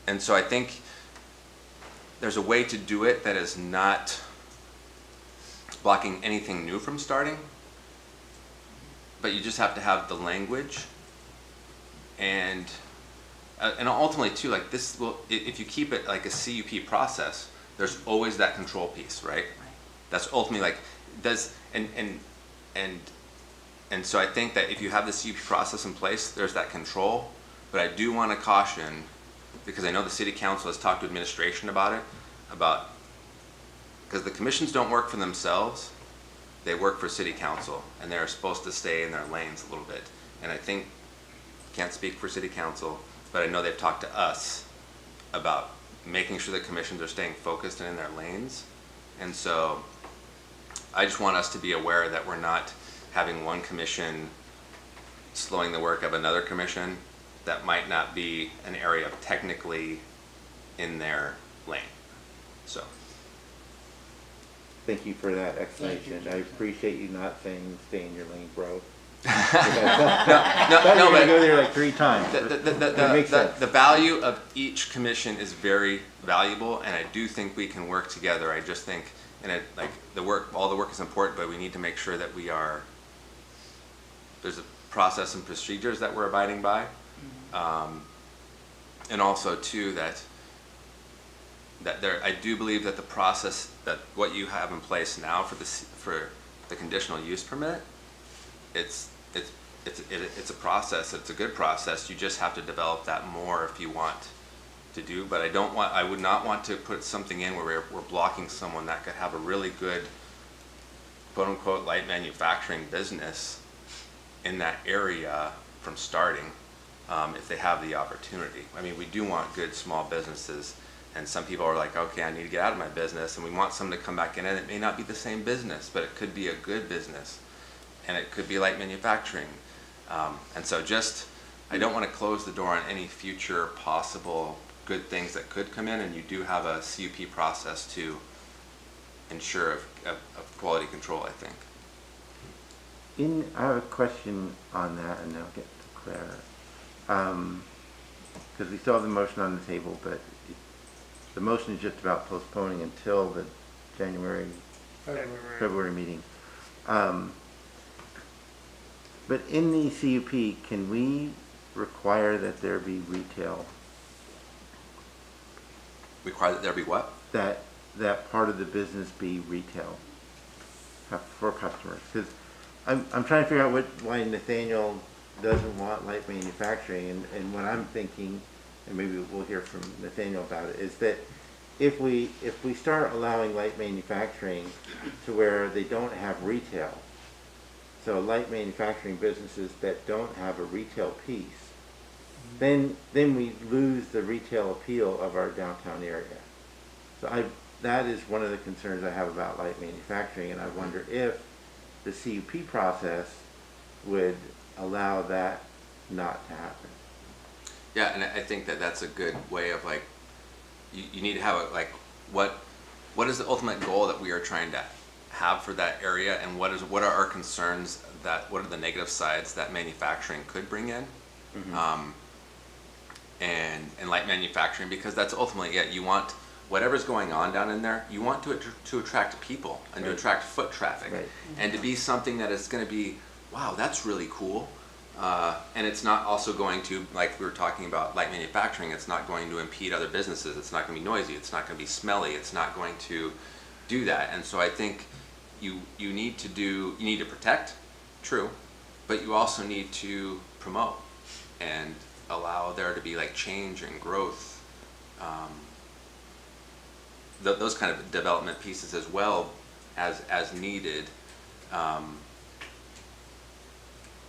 Speaker 6: And so I think there's a way to do it that is not blocking anything new from starting, but you just have to have the language, and ultimately too, like this will, if you keep it like a CUP process, there's always that control piece, right? That's ultimately like, and so I think that if you have the CUP process in place, there's that control, but I do want to caution, because I know the city council has talked to administration about it, because the commissions don't work for themselves, they work for city council, and they're supposed to stay in their lanes a little bit. And I think, can't speak for city council, but I know they've talked to us about making sure the commissions are staying focused and in their lanes. And so I just want us to be aware that we're not having one commission slowing the work of another commission that might not be an area of technically in their lane. So.
Speaker 3: Thank you for that explanation. I appreciate you not saying stay in your lane, bro.
Speaker 6: No,
Speaker 3: but go there like 3 times.
Speaker 6: The value of each commission is very valuable, and I do think we can work together. I just think, like all the work is important, but we need to make sure that there's a process and procedures that we're abiding by, and also too that I do believe that the process, that what you have in place now for the conditional use permit, it's a process. It's a good process. You just have to develop that more if you want to do. But I would not want to put something in where we're blocking someone that could have a really good, quote unquote, light manufacturing business in that area from starting, if they have the opportunity. I mean, we do want good small businesses. And some people are like, okay, I need to get out of my business, and we want someone to come back in, and it may not be the same business, but it could be a good business, and it could be light manufacturing. And so I don't want to close the door on any future possible good things that could come in, and you do have a CUP process to ensure of quality control, I think.
Speaker 3: I have a question on that, and then I'll get to Clara. Because we still have the motion on the table, but the motion is just about postponing until the February meeting. But in the CUP, can we require that there be retail?
Speaker 6: Require that there be what?
Speaker 3: That part of the business be retail for customers. Because I'm trying to figure out why Nathaniel doesn't want light manufacturing, and what I'm thinking, and maybe we'll hear from Nathaniel about it, is that if we start allowing light manufacturing to where they don't have retail, so light manufacturing businesses that don't have a retail piece, then we lose the retail appeal of our downtown area. So that is one of the concerns I have about light manufacturing, and I wonder if the CUP process would allow that not to happen.
Speaker 6: Yeah, and I think that's a good way of like, you need to have what is the ultimate goal that we are trying to have for that area, and what are our concerns, what are the negative sides that manufacturing could bring in, and light manufacturing, because that's ultimately it. You want whatever's going on down in there, you want to attract people and to attract foot traffic, and to be something that is going to be, wow, that's really cool. And it's not also going to, like we were talking about light manufacturing, it's not going to impede other businesses, it's not going to be noisy, it's not going to be smelly, it's not going to do that. And so I think you need to protect, true, but you also need to promote and allow there to be like change and growth, those kind of development pieces as well as needed.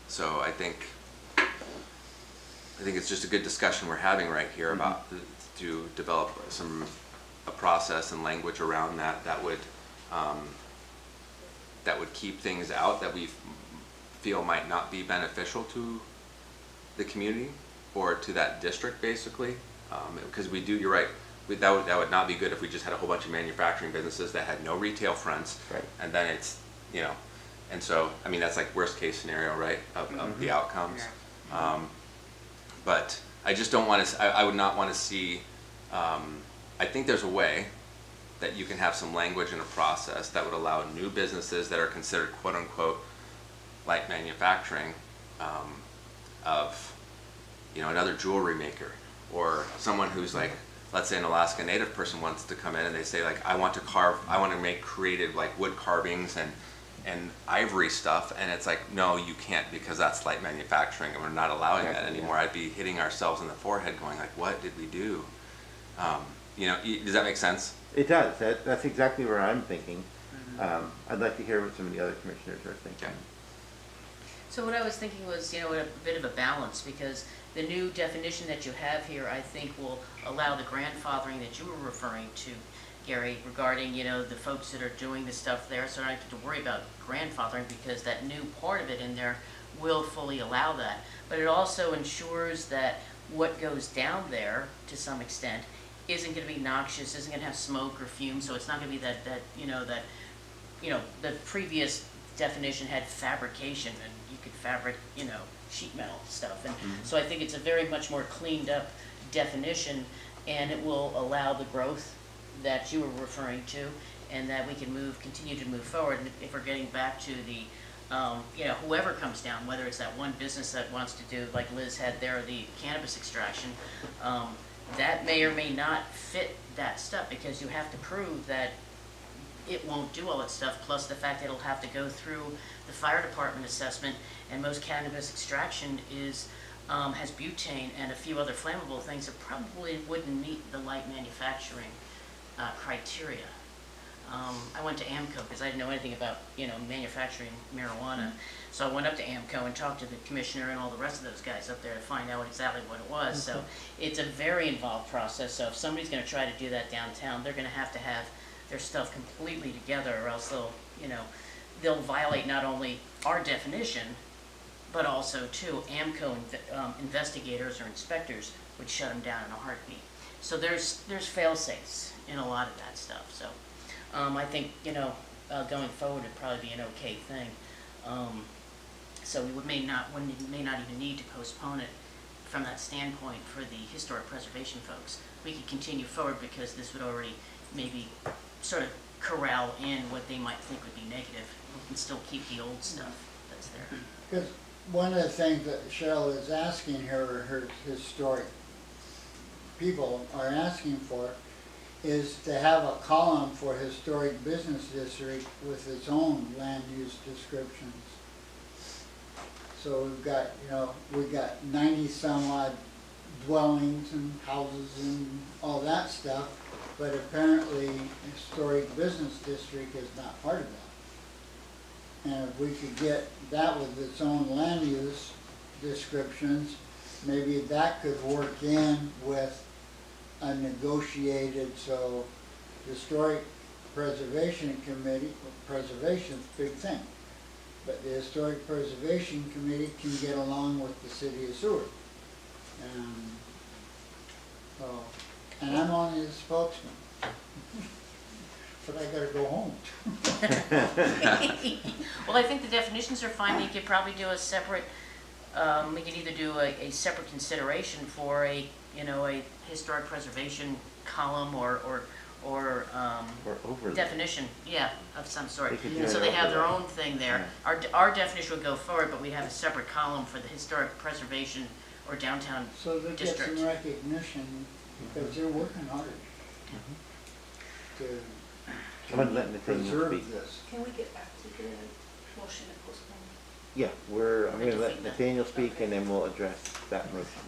Speaker 6: So I think it's just a good discussion we're having right here about to develop some a process and language around that that would keep things out that we feel might not be beneficial to the community or to that district, basically. Because we do, you're right, that would not be good if we just had a whole bunch of manufacturing businesses that had no retail fronts.
Speaker 3: Right.
Speaker 6: And then it's, you know, and so, I mean, that's like worst case scenario, right, of the outcomes.
Speaker 2: Yeah.
Speaker 6: But I just don't want to, I would not want to see, I think there's a way that you can have some language in a process that would allow new businesses that are considered quote unquote light manufacturing, of, you know, another jewelry maker or someone who's like, let's say an Alaska Native person wants to come in and they say like, I want to make creative like wood carvings and ivory stuff, and it's like, no, you can't, because that's light manufacturing and we're not allowing that anymore. I'd be hitting ourselves in the forehead going like, what did we do? You know, does that make sense?
Speaker 3: It does. That's exactly where I'm thinking. I'd like to hear what some of the other commissioners are thinking.
Speaker 6: Okay.
Speaker 5: So what I was thinking was, you know, a bit of a balance, because the new definition that you have here, I think, will allow the grandfathering that you were referring to, Gary, regarding, you know, the folks that are doing the stuff there, so I don't have to worry about grandfathering, because that new part of it in there will fully allow that. But it also ensures that what goes down there, to some extent, isn't going to be noxious, isn't going to have smoke or fumes, so it's not going to be that the previous definition had fabrication, and you could fabric, you know, sheet metal stuff. And so I think it's a very much more cleaned up definition, and it will allow the growth that you were referring to, and that we can continue to move forward. And if we're getting back to the, you know, whoever comes down, whether it's that one business that wants to do, like Liz had there, the cannabis extraction, that may or may not fit that stuff, because you have to prove that it won't do all that stuff, plus the fact that it'll have to go through the fire department assessment, and most cannabis extraction has butane and a few other flammable things that probably wouldn't meet the light manufacturing criteria. I went to AMCO because I didn't know anything about, you know, manufacturing marijuana. So I went up to AMCO and talked to the commissioner and all the rest of those guys up there to find out exactly what it was. So it's a very involved process. So if somebody's going to try to do that downtown, they're going to have their stuff completely together, or else they'll violate not only our definition, but also too AMCO investigators or inspectors would shut them down in a heartbeat. So there's fail-safes in a lot of that stuff. So I think, you know, going forward it'd probably be an okay thing. So we may not even need to postpone it from that standpoint for the historic preservation folks. We could continue forward, because this would already maybe sort of corral in what they might think would be negative. We can still keep the old stuff that's there.
Speaker 7: Because one of the things that Cheryl is asking here, or her historic people are asking for, is to have a column for historic business district with its own land use descriptions. So we've got 90 some odd dwellings and houses and all that stuff, but apparently historic business district is not part of that. And if we could get that with its own land use descriptions, maybe that could work in with a negotiated, so historic preservation committee, preservation's a big thing, but the historic preservation committee can get along with the city of Seward. And I'm only the spokesman, but I gotta go home.
Speaker 5: Well, I think the definitions are fine. You could probably do a separate, we could either do a separate consideration for a historic preservation column or
Speaker 3: overlay.
Speaker 5: definition, of some sort.
Speaker 3: They could do
Speaker 5: And so
Speaker 3: an
Speaker 5: they have their
Speaker 3: overlay.
Speaker 5: own thing there. Our definition would go forward, but we have a separate column for the historic preservation or downtown
Speaker 7: So they get
Speaker 5: district.
Speaker 7: some recognition, because they're working hard to
Speaker 3: I'm letting Nathaniel speak.
Speaker 7: preserve this.
Speaker 1: Can we get back to the motion to postpone?
Speaker 3: Yeah, I'm going to let Nathaniel speak, and then we'll address that motion.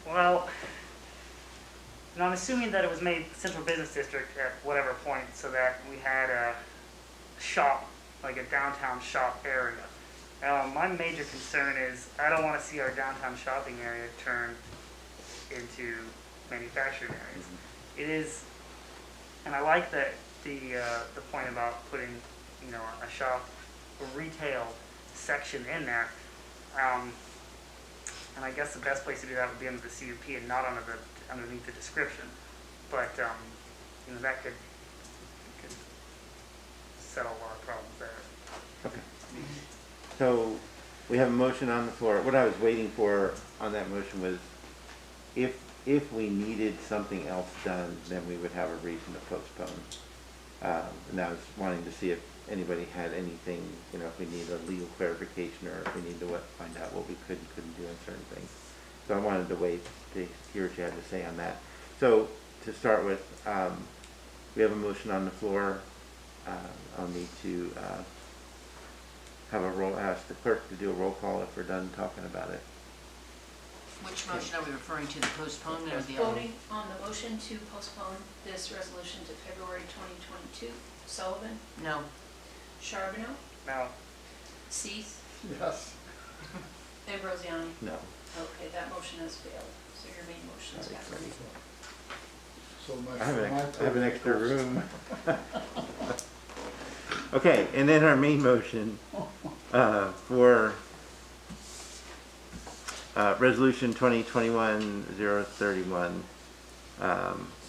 Speaker 2: Well, and I'm assuming that it was made central business district at whatever point, so that we had a shop, like a downtown shop area. My major concern is I don't want to see our downtown shopping area turn into manufacturing areas. it is, and I like that the point about putting, you know, a shop, a retail section in there. And I guess the best place to do that would be under the CUP and not underneath the description. But, you know, that could settle a lot of problems there.
Speaker 3: Okay. So we have a motion on the floor. What I was waiting for on that motion was if we needed something else done, then we would have a reason to postpone. And I was wanting to see if anybody had anything, you know, if we need a legal clarification or if we need to find out what we could and couldn't do in certain things. So I wanted to wait to hear what you had to say on that. So to start with, we have a motion on the floor. I'll need to ask the clerk to do a roll call if we're done talking about it.
Speaker 5: Which motion are we referring to, the postponement or the?
Speaker 1: Voting on the motion to postpone this resolution to February 2022. Sullivan?
Speaker 5: No.
Speaker 1: Charbonneau?
Speaker 2: Now,
Speaker 1: Cease?
Speaker 7: Yes.
Speaker 1: Ambrosiani?
Speaker 3: No.
Speaker 1: Okay, that motion has failed, so your main motion is carried.
Speaker 7: So much
Speaker 3: I have
Speaker 7: for my
Speaker 3: an extra
Speaker 7: proposal.
Speaker 3: room. Okay, and then our main motion for Resolution 2021-031.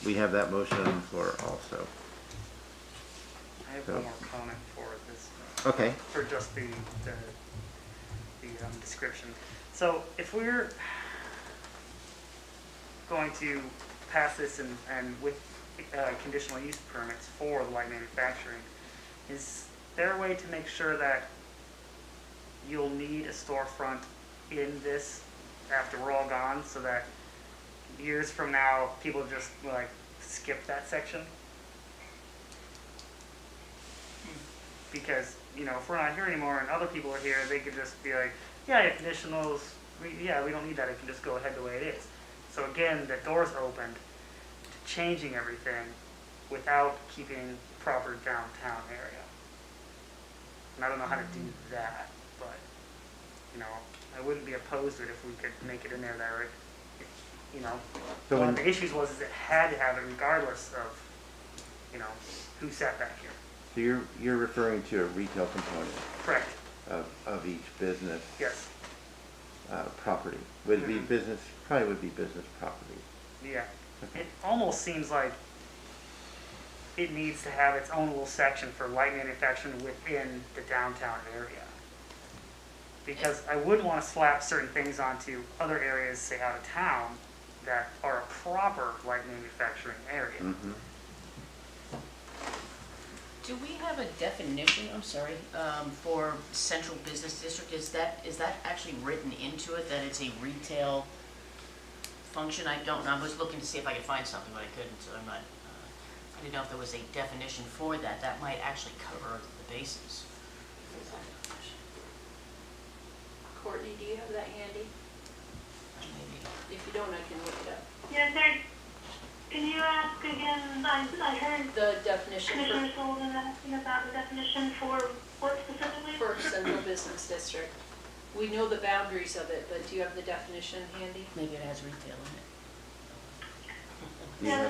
Speaker 3: We have that motion on the floor also.
Speaker 2: I have
Speaker 3: So-
Speaker 2: one more comment for this.
Speaker 3: Okay.
Speaker 2: For just the description. So if we're going to pass this and with conditional use permits for light manufacturing, is there a way to make sure that you'll need a storefront in this after we're all gone, so that years from now people just like skip that section? Because, you know, if we're not here anymore and other people are here, they could just be like, yeah, conditionals, we don't need that, it can just go ahead the way it is. So again, the door's opened to changing everything without keeping proper downtown area. And I don't know how to do that, but, you know, I wouldn't be opposed to it if we could make it in there that, you know,
Speaker 3: So
Speaker 2: one
Speaker 3: when-
Speaker 2: of the issues was is it had to have it regardless of, you know, who sat back here.
Speaker 3: So you're referring to a retail component
Speaker 2: Correct,
Speaker 3: of each business
Speaker 2: yes,
Speaker 3: property. Would it be
Speaker 2: Mhm.
Speaker 3: business, probably would be business property.
Speaker 2: yeah.
Speaker 3: Okay.
Speaker 2: It almost seems like it needs to have its own little section for light manufacturing within the downtown area. Because I wouldn't want to slap certain things onto other areas, say out of town, that are a proper light manufacturing area.
Speaker 3: Mhm.
Speaker 5: Do we have a definition, I'm sorry, for central business district? Is that actually written into it, that it's a retail function? I don't know, I was looking to see if I could find something, but I couldn't, so I'm not, I didn't know if there was a definition for that. That might actually cover the bases.
Speaker 1: Courtney, do you have that handy?
Speaker 5: Maybe.
Speaker 1: If you don't, I can look it up.
Speaker 8: Yes, sir. Can you ask again, I heard
Speaker 1: The definition
Speaker 8: Commissioner Sullivan asking about the definition for what specifically?
Speaker 1: for central business district. We know the boundaries of it, but do you have the definition handy?
Speaker 5: Maybe it has retail in it.
Speaker 8: Yeah,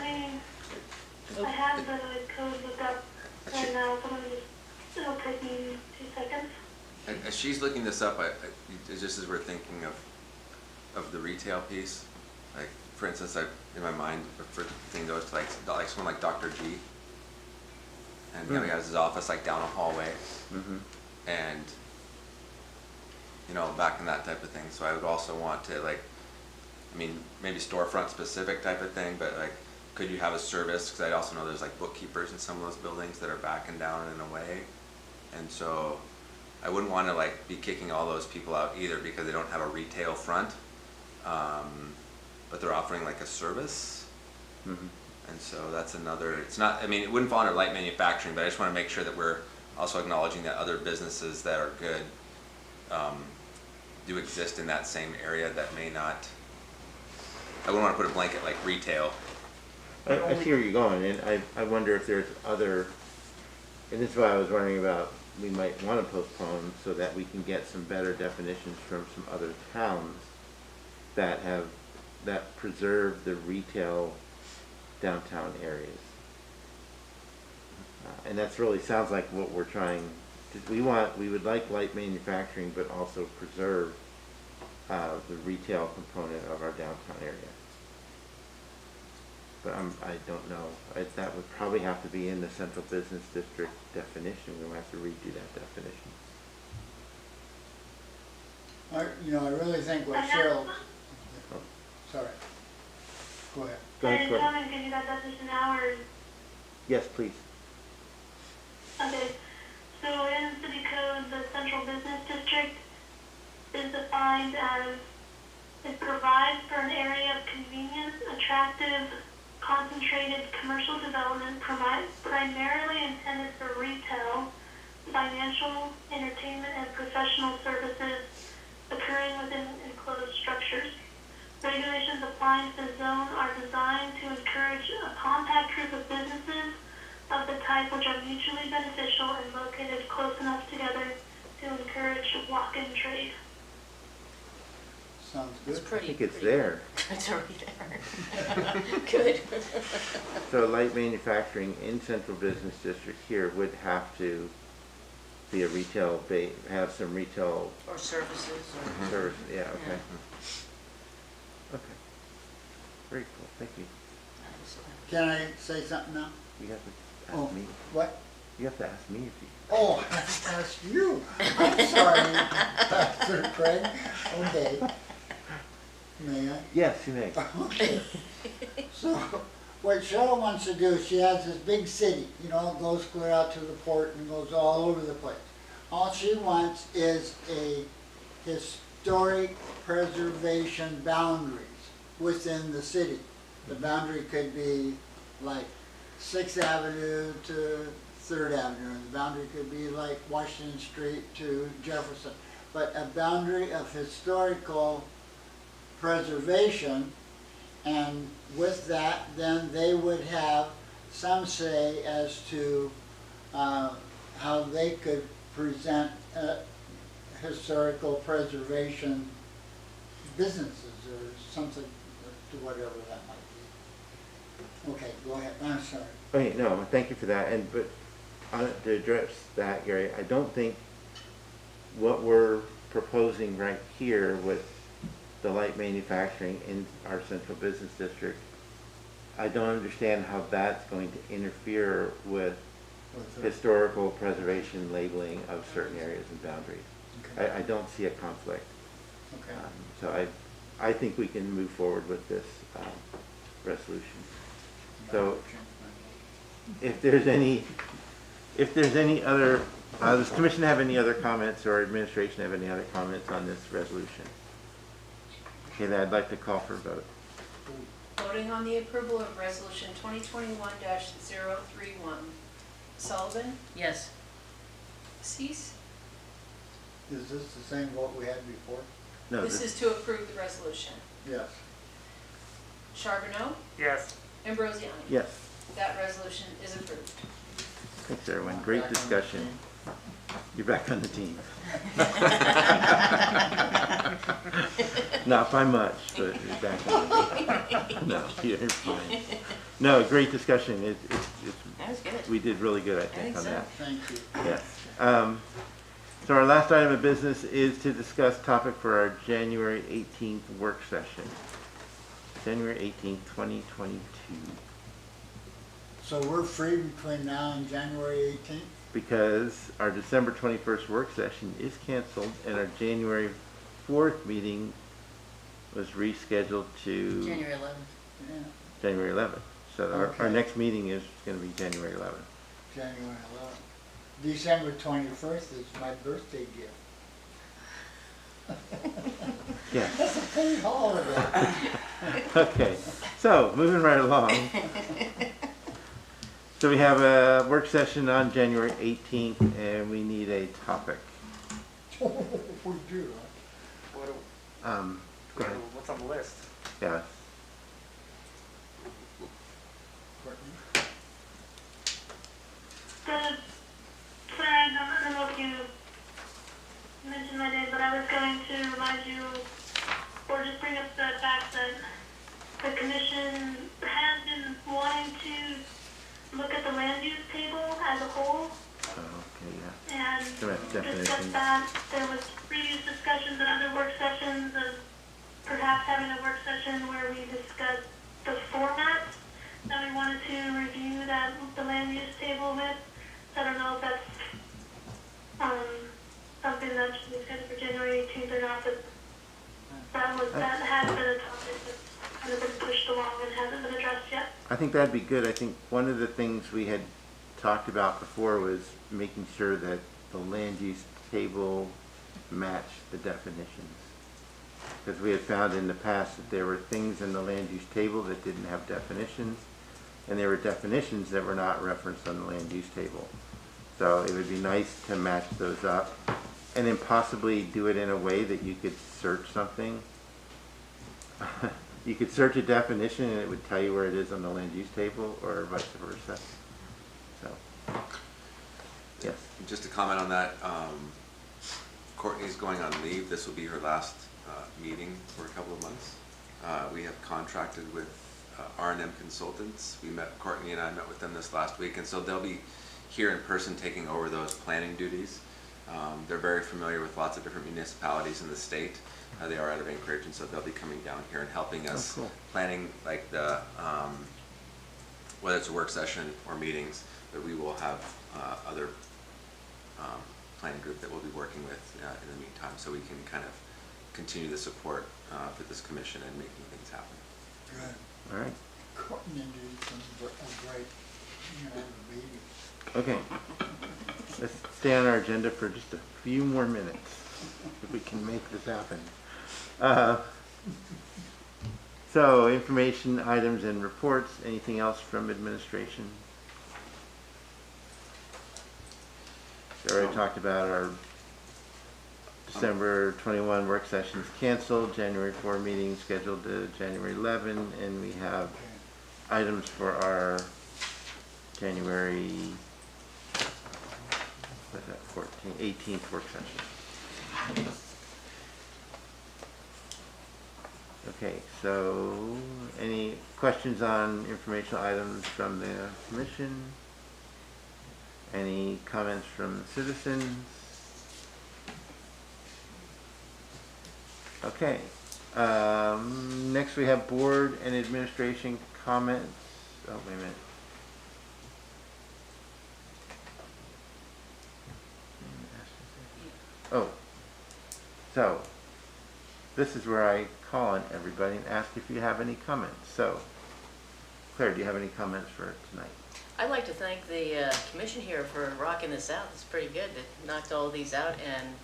Speaker 8: I have the code looked up right now, so it'll take me 2 seconds.
Speaker 6: And as she's looking this up, just as we're thinking of the retail piece, like, for instance, in my mind, the first thing goes to like someone like Dr. G. And you know, he has his office like down a hallway.
Speaker 3: Mhm.
Speaker 6: And, you know, back in that type of thing. So I would also want to like, I mean, maybe storefront specific type of thing, but like, could you have a service? Because I also know there's like bookkeepers in some of those buildings that are backing down in a way. And so I wouldn't want to like be kicking all those people out either because they don't have a retail front, but they're offering like a service.
Speaker 3: Mhm.
Speaker 6: And so that's another, it's not, I mean, it wouldn't fall under light manufacturing, but I just want to make sure that we're also acknowledging that other businesses that are good do exist in that same area that may not, I wouldn't want to put a blanket like retail.
Speaker 3: I see where you're going, and I wonder if there's other, and this is why I was wondering about, we might want to postpone so that we can get some better definitions from some other towns that preserve the retail downtown areas. And that's really sounds like what we're trying to, we would like light manufacturing, but also preserve the retail component of our downtown area. But I don't know. That would probably have to be in the central business district definition. We'll have to redo that definition.
Speaker 7: I really think what Cheryl, sorry, go ahead.
Speaker 3: Go ahead,
Speaker 8: And
Speaker 3: Courtney.
Speaker 8: I'm gonna give you that definition now, or,
Speaker 3: Yes, please.
Speaker 8: okay. So in city code, the central business district is defined as, it provides for an area of convenience, attractive, concentrated commercial development primarily intended for retail, financial, entertainment, and professional services occurring within enclosed structures. Regulations applying to the zone are designed to encourage a compact group of businesses of the type which are mutually beneficial and located close enough together to encourage walk-in trade.
Speaker 7: Sounds
Speaker 5: It's
Speaker 7: good.
Speaker 3: I
Speaker 5: pretty.
Speaker 3: think it's
Speaker 5: pretty-
Speaker 3: there.
Speaker 5: It's already there. Good.
Speaker 3: So light manufacturing in central business district here would have to be a retail have some retail
Speaker 5: Or services or.
Speaker 3: service. Yeah, okay. Okay. Very cool. Thank you.
Speaker 7: Can I say something now?
Speaker 3: You have to
Speaker 7: Oh,
Speaker 3: ask me.
Speaker 7: what?
Speaker 3: You have to ask me if you.
Speaker 7: Oh, I asked you. I'm sorry, Pastor Craig. Okay. May I?
Speaker 3: Yes, you may.
Speaker 7: Okay. So, what Cheryl wants to do, she has this big city, it goes clear out to the port and goes all over the place. All she wants is a historic preservation boundaries within the city. The boundary could be like 6th Avenue to 3rd Avenue, and the boundary could be like Washington Street to Jefferson. But a boundary of historical preservation, and with that, then they would have some say as to how they could present historical preservation businesses or something to whatever that might be. Okay, go ahead. I'm sorry.
Speaker 3: Okay, no, thank you for that. But to address that, Gary, I don't think what we're proposing right here with the light manufacturing in our central business district, I don't understand how that's going to interfere with historical preservation labeling of certain areas and boundaries.
Speaker 7: Okay.
Speaker 3: I don't see a conflict.
Speaker 7: Okay.
Speaker 3: So I think we can move forward with this resolution. So if there's any other, does the commission have any other comments or administration have any other comments on this resolution? Okay, then I'd like to call for a vote.
Speaker 1: Voting on the approval of resolution 2021-031. Sullivan,
Speaker 5: Yes.
Speaker 1: Cease.
Speaker 7: Is this the same vote we had before?
Speaker 3: No,
Speaker 1: This is to approve the resolution.
Speaker 7: Yes.
Speaker 1: Charbonneau,
Speaker 2: Yes.
Speaker 1: Ambrosiani.
Speaker 3: yes.
Speaker 1: That resolution is approved.
Speaker 3: Thanks, everyone. Great discussion. You're back on the team. Not by much, but you're back on the team. No, you're fine. No, great discussion.
Speaker 5: That was good.
Speaker 3: We did really good, I
Speaker 5: think
Speaker 3: think, on
Speaker 5: so.
Speaker 3: that.
Speaker 7: Thank you.
Speaker 3: Yes. So our last item of business is to discuss topic for our January 18th work session. January 18th, 2022.
Speaker 7: So we're free between now and January 18th?
Speaker 3: Because our December 21st work session is canceled and our January 4th meeting was rescheduled to
Speaker 5: January 11th.
Speaker 7: Yeah,
Speaker 3: January 11th. So our
Speaker 7: Okay.
Speaker 3: next meeting is going to be January 11th.
Speaker 7: January 11th. December 21st is my birthday gift.
Speaker 3: Yeah.
Speaker 7: That's a paid holiday.
Speaker 3: Okay. So moving right along. So we have a work session on January 18th and we need a topic.
Speaker 7: We do,
Speaker 2: What do-
Speaker 3: Go ahead.
Speaker 2: What's on the list?
Speaker 3: Yeah.
Speaker 7: Courtney?
Speaker 8: Sorry, I don't know if you mentioned my name, but I was going to remind you, or just bring up the fact that the commission has been wanting look at the land use table as a whole
Speaker 3: Oh, okay, yeah.
Speaker 8: and
Speaker 3: So that's
Speaker 8: discuss
Speaker 3: definitions.
Speaker 8: that. There was previous discussions and other work sessions of perhaps having a work session where we discussed the format that we wanted to review that, the land use table with. I don't know if that's, something that should be scheduled for January 18th or not, but that has been a topic that's kind of been pushed along and hasn't been addressed yet.
Speaker 3: I think that'd be good. I think one of the things we had talked about before was making sure that the land use table matched the definitions. Because we had found in the past that there were things in the land use table that didn't have definitions, and there were definitions that were not referenced on the land use table. So it would be nice to match those up, and then possibly do it in a way that you could search something. You could search a definition and it would tell you where it is on the land use table, or vice versa. So, yes.
Speaker 6: Just to comment on that, Courtney's going on leave. This will be her last meeting for a couple of months. We have contracted with R&M Consultants. Courtney and I met with them this last week, and so they'll be here in person taking over those planning duties. They're very familiar with lots of different municipalities in the state. They are out of Anchorage, and so they'll be coming down here and helping us planning, like the whether it's a work session or meetings. But we will have other planning group that we'll be working with in the meantime, so we can kind of continue the support for this commission and making things happen.
Speaker 7: Good.
Speaker 3: All right.
Speaker 7: Courtney did a great, meeting.
Speaker 3: Okay. Let's stay on our agenda for just a few more minutes, if we can make this happen. So, information, items, and reports. Anything else from administration? We already talked about our December 21 work sessions canceled, January 4 meeting scheduled to January 11, and we have items for our January 18th work session. Okay, so any questions on informational items from the commission? Any comments from citizens? Okay. Next we have board and administration comments. Oh, wait a minute. Oh, so this is where I call on everybody and ask if you have any comments. So, Claire, do you have any comments for tonight?
Speaker 5: I'd like to thank the commission here for rocking this out. It's pretty good. It knocked all of these out, and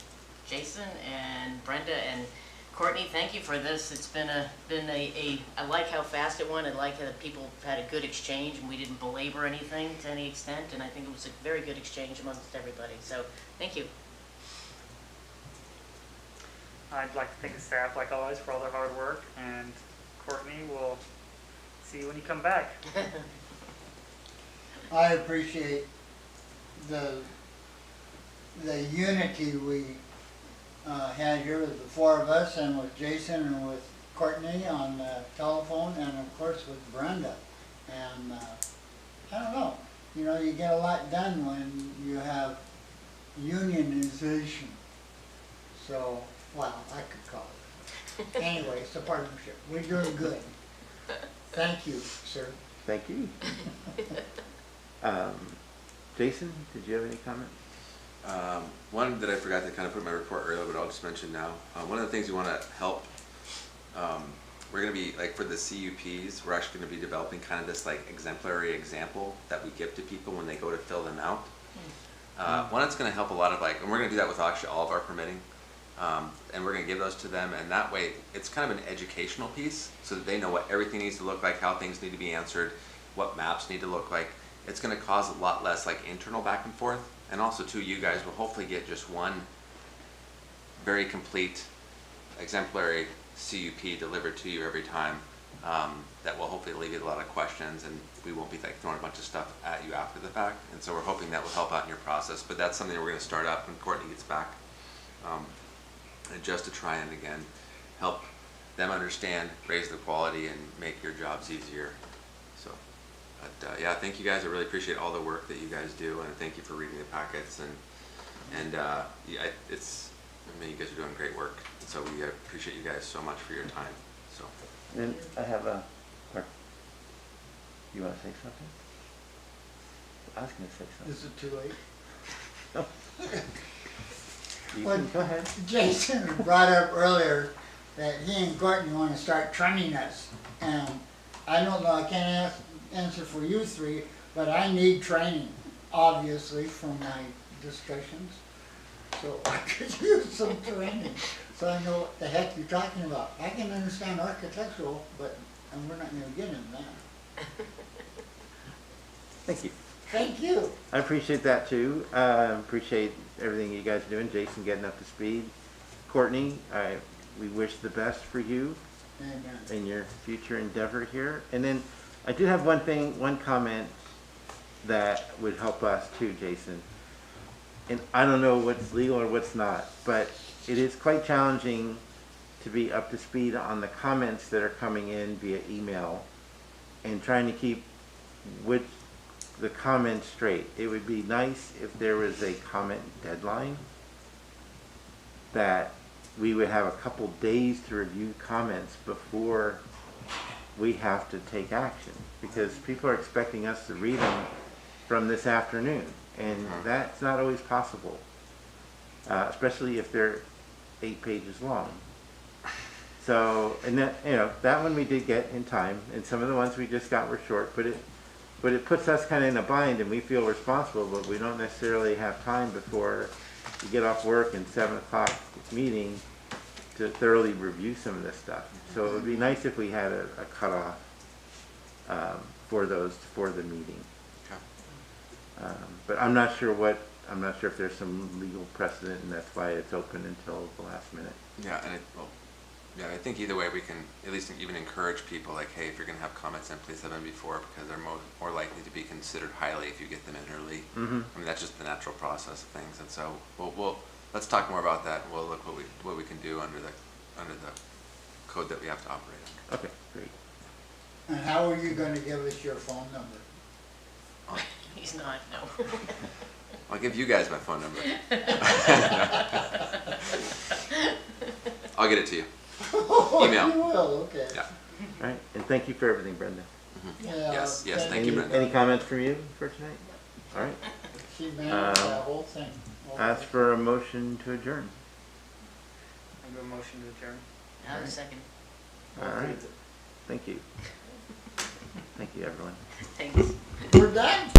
Speaker 5: Jason and Brenda and Courtney, thank you for this. It's been I like how fast it went. I like how people had a good exchange and we didn't belabor anything to any extent, and I think it was a very good exchange amongst everybody. So, thank you.
Speaker 2: I'd like to thank the staff, like always, for all their hard work, and Courtney, we'll see you when you come back.
Speaker 7: I appreciate the unity we had here with the four of us, and with Jason and with Courtney on the telephone, and of course with Brenda. And I don't know, you get a lot done when you have unionization. So, well, I could call it. Anyway, it's a partnership. We're doing good. Thank you, sir.
Speaker 3: Thank you. Jason, did you have any comments?
Speaker 6: One that I forgot to kind of put in my report earlier, but I'll just mention now. One of the things we want to help, we're going to be, like for the CUPs, we're actually going to be developing kind of this like exemplary example that we give to people when they go to fill them out. One that's going to help a lot of and we're going to do that with actually all of our permitting. And we're going to give those to them, and that way it's kind of an educational piece so that they know what everything needs to look like, how things need to be answered, what maps need to look like. It's going to cause a lot less internal back and forth, and also too, you guys will hopefully get just one very complete exemplary CUP delivered to you every time. That will hopefully alleviate a lot of questions, and we won't be throwing a bunch of stuff at you after the fact. And so we're hoping that will help out in your process, but that's something we're going to start up when Courtney gets back. And just to try and again help them understand, raise the quality, and make your jobs easier. So But yeah, thank you guys. I really appreciate all the work that you guys do, and thank you for reading the packets. And yeah, I mean, you guys are doing great work. So we appreciate you guys so much for your time. So.
Speaker 3: And I have a, you want to say something? I was going to say something.
Speaker 7: Is it too late?
Speaker 3: You
Speaker 7: Well,
Speaker 3: can, go ahead.
Speaker 7: Jason brought up earlier that he and Courtney want to start training us. And I don't know, I can't answer for you three, but I need training, obviously, from my discussions. So I could use some training, so I know what the heck you're talking about. I can understand architectural, but and we're not going to get into that.
Speaker 3: Thank you.
Speaker 7: Thank you.
Speaker 3: I appreciate that too. Appreciate everything you guys are doing. Jason getting up to speed. Courtney, we wish the best for you
Speaker 7: Amen.
Speaker 3: in your future endeavor here. And then I do have one comment that would help us too, Jason. And I don't know what's legal or what's not, but it is quite challenging to be up to speed on the comments that are coming in via email and trying to keep the comments straight. It would be nice if there was a comment deadline that we would have a couple days to review comments before we have to take action, because people are expecting us to read them from this afternoon, and that's not always possible, especially if they're 8 pages long. So, and that, you know, that one we did get in time, and some of the ones we just got were short, but it puts us kind of in a bind, and we feel responsible, but we don't necessarily have time before we get off work and 7 o'clock meeting to thoroughly review some of this stuff. So it would be nice if we had a cutoff for the meeting.
Speaker 6: Okay.
Speaker 3: But I'm not sure if there's some legal precedent, and that's why it's open until the last minute.
Speaker 6: Yeah, and yeah, I think either way we can at least even encourage people, like, hey, if you're going to have comments in, please have them before, because they're more likely to be considered highly if you get them in early.
Speaker 3: Mm-hmm.
Speaker 6: I mean, that's just the natural process of things, and so let's talk more about that, and we'll look what we can do under the code that we have to operate under.
Speaker 3: Okay, great.
Speaker 7: And how are you going to give us your phone number?
Speaker 5: He's not, no.
Speaker 6: I'll give you guys my phone number. I'll get it to you. Email.
Speaker 7: You will, okay.
Speaker 6: Yeah.
Speaker 3: All right, and thank you for everything, Brenda.
Speaker 7: Yeah,
Speaker 6: Yes, thank you, Brenda.
Speaker 3: Any comments from you for tonight? All right.
Speaker 7: She managed that whole thing.
Speaker 3: Ask for a motion to adjourn.
Speaker 2: I do a motion to adjourn.
Speaker 5: Now the second.
Speaker 3: All right. Thank you. Thank you, everyone.
Speaker 5: Thanks.
Speaker 7: We're done?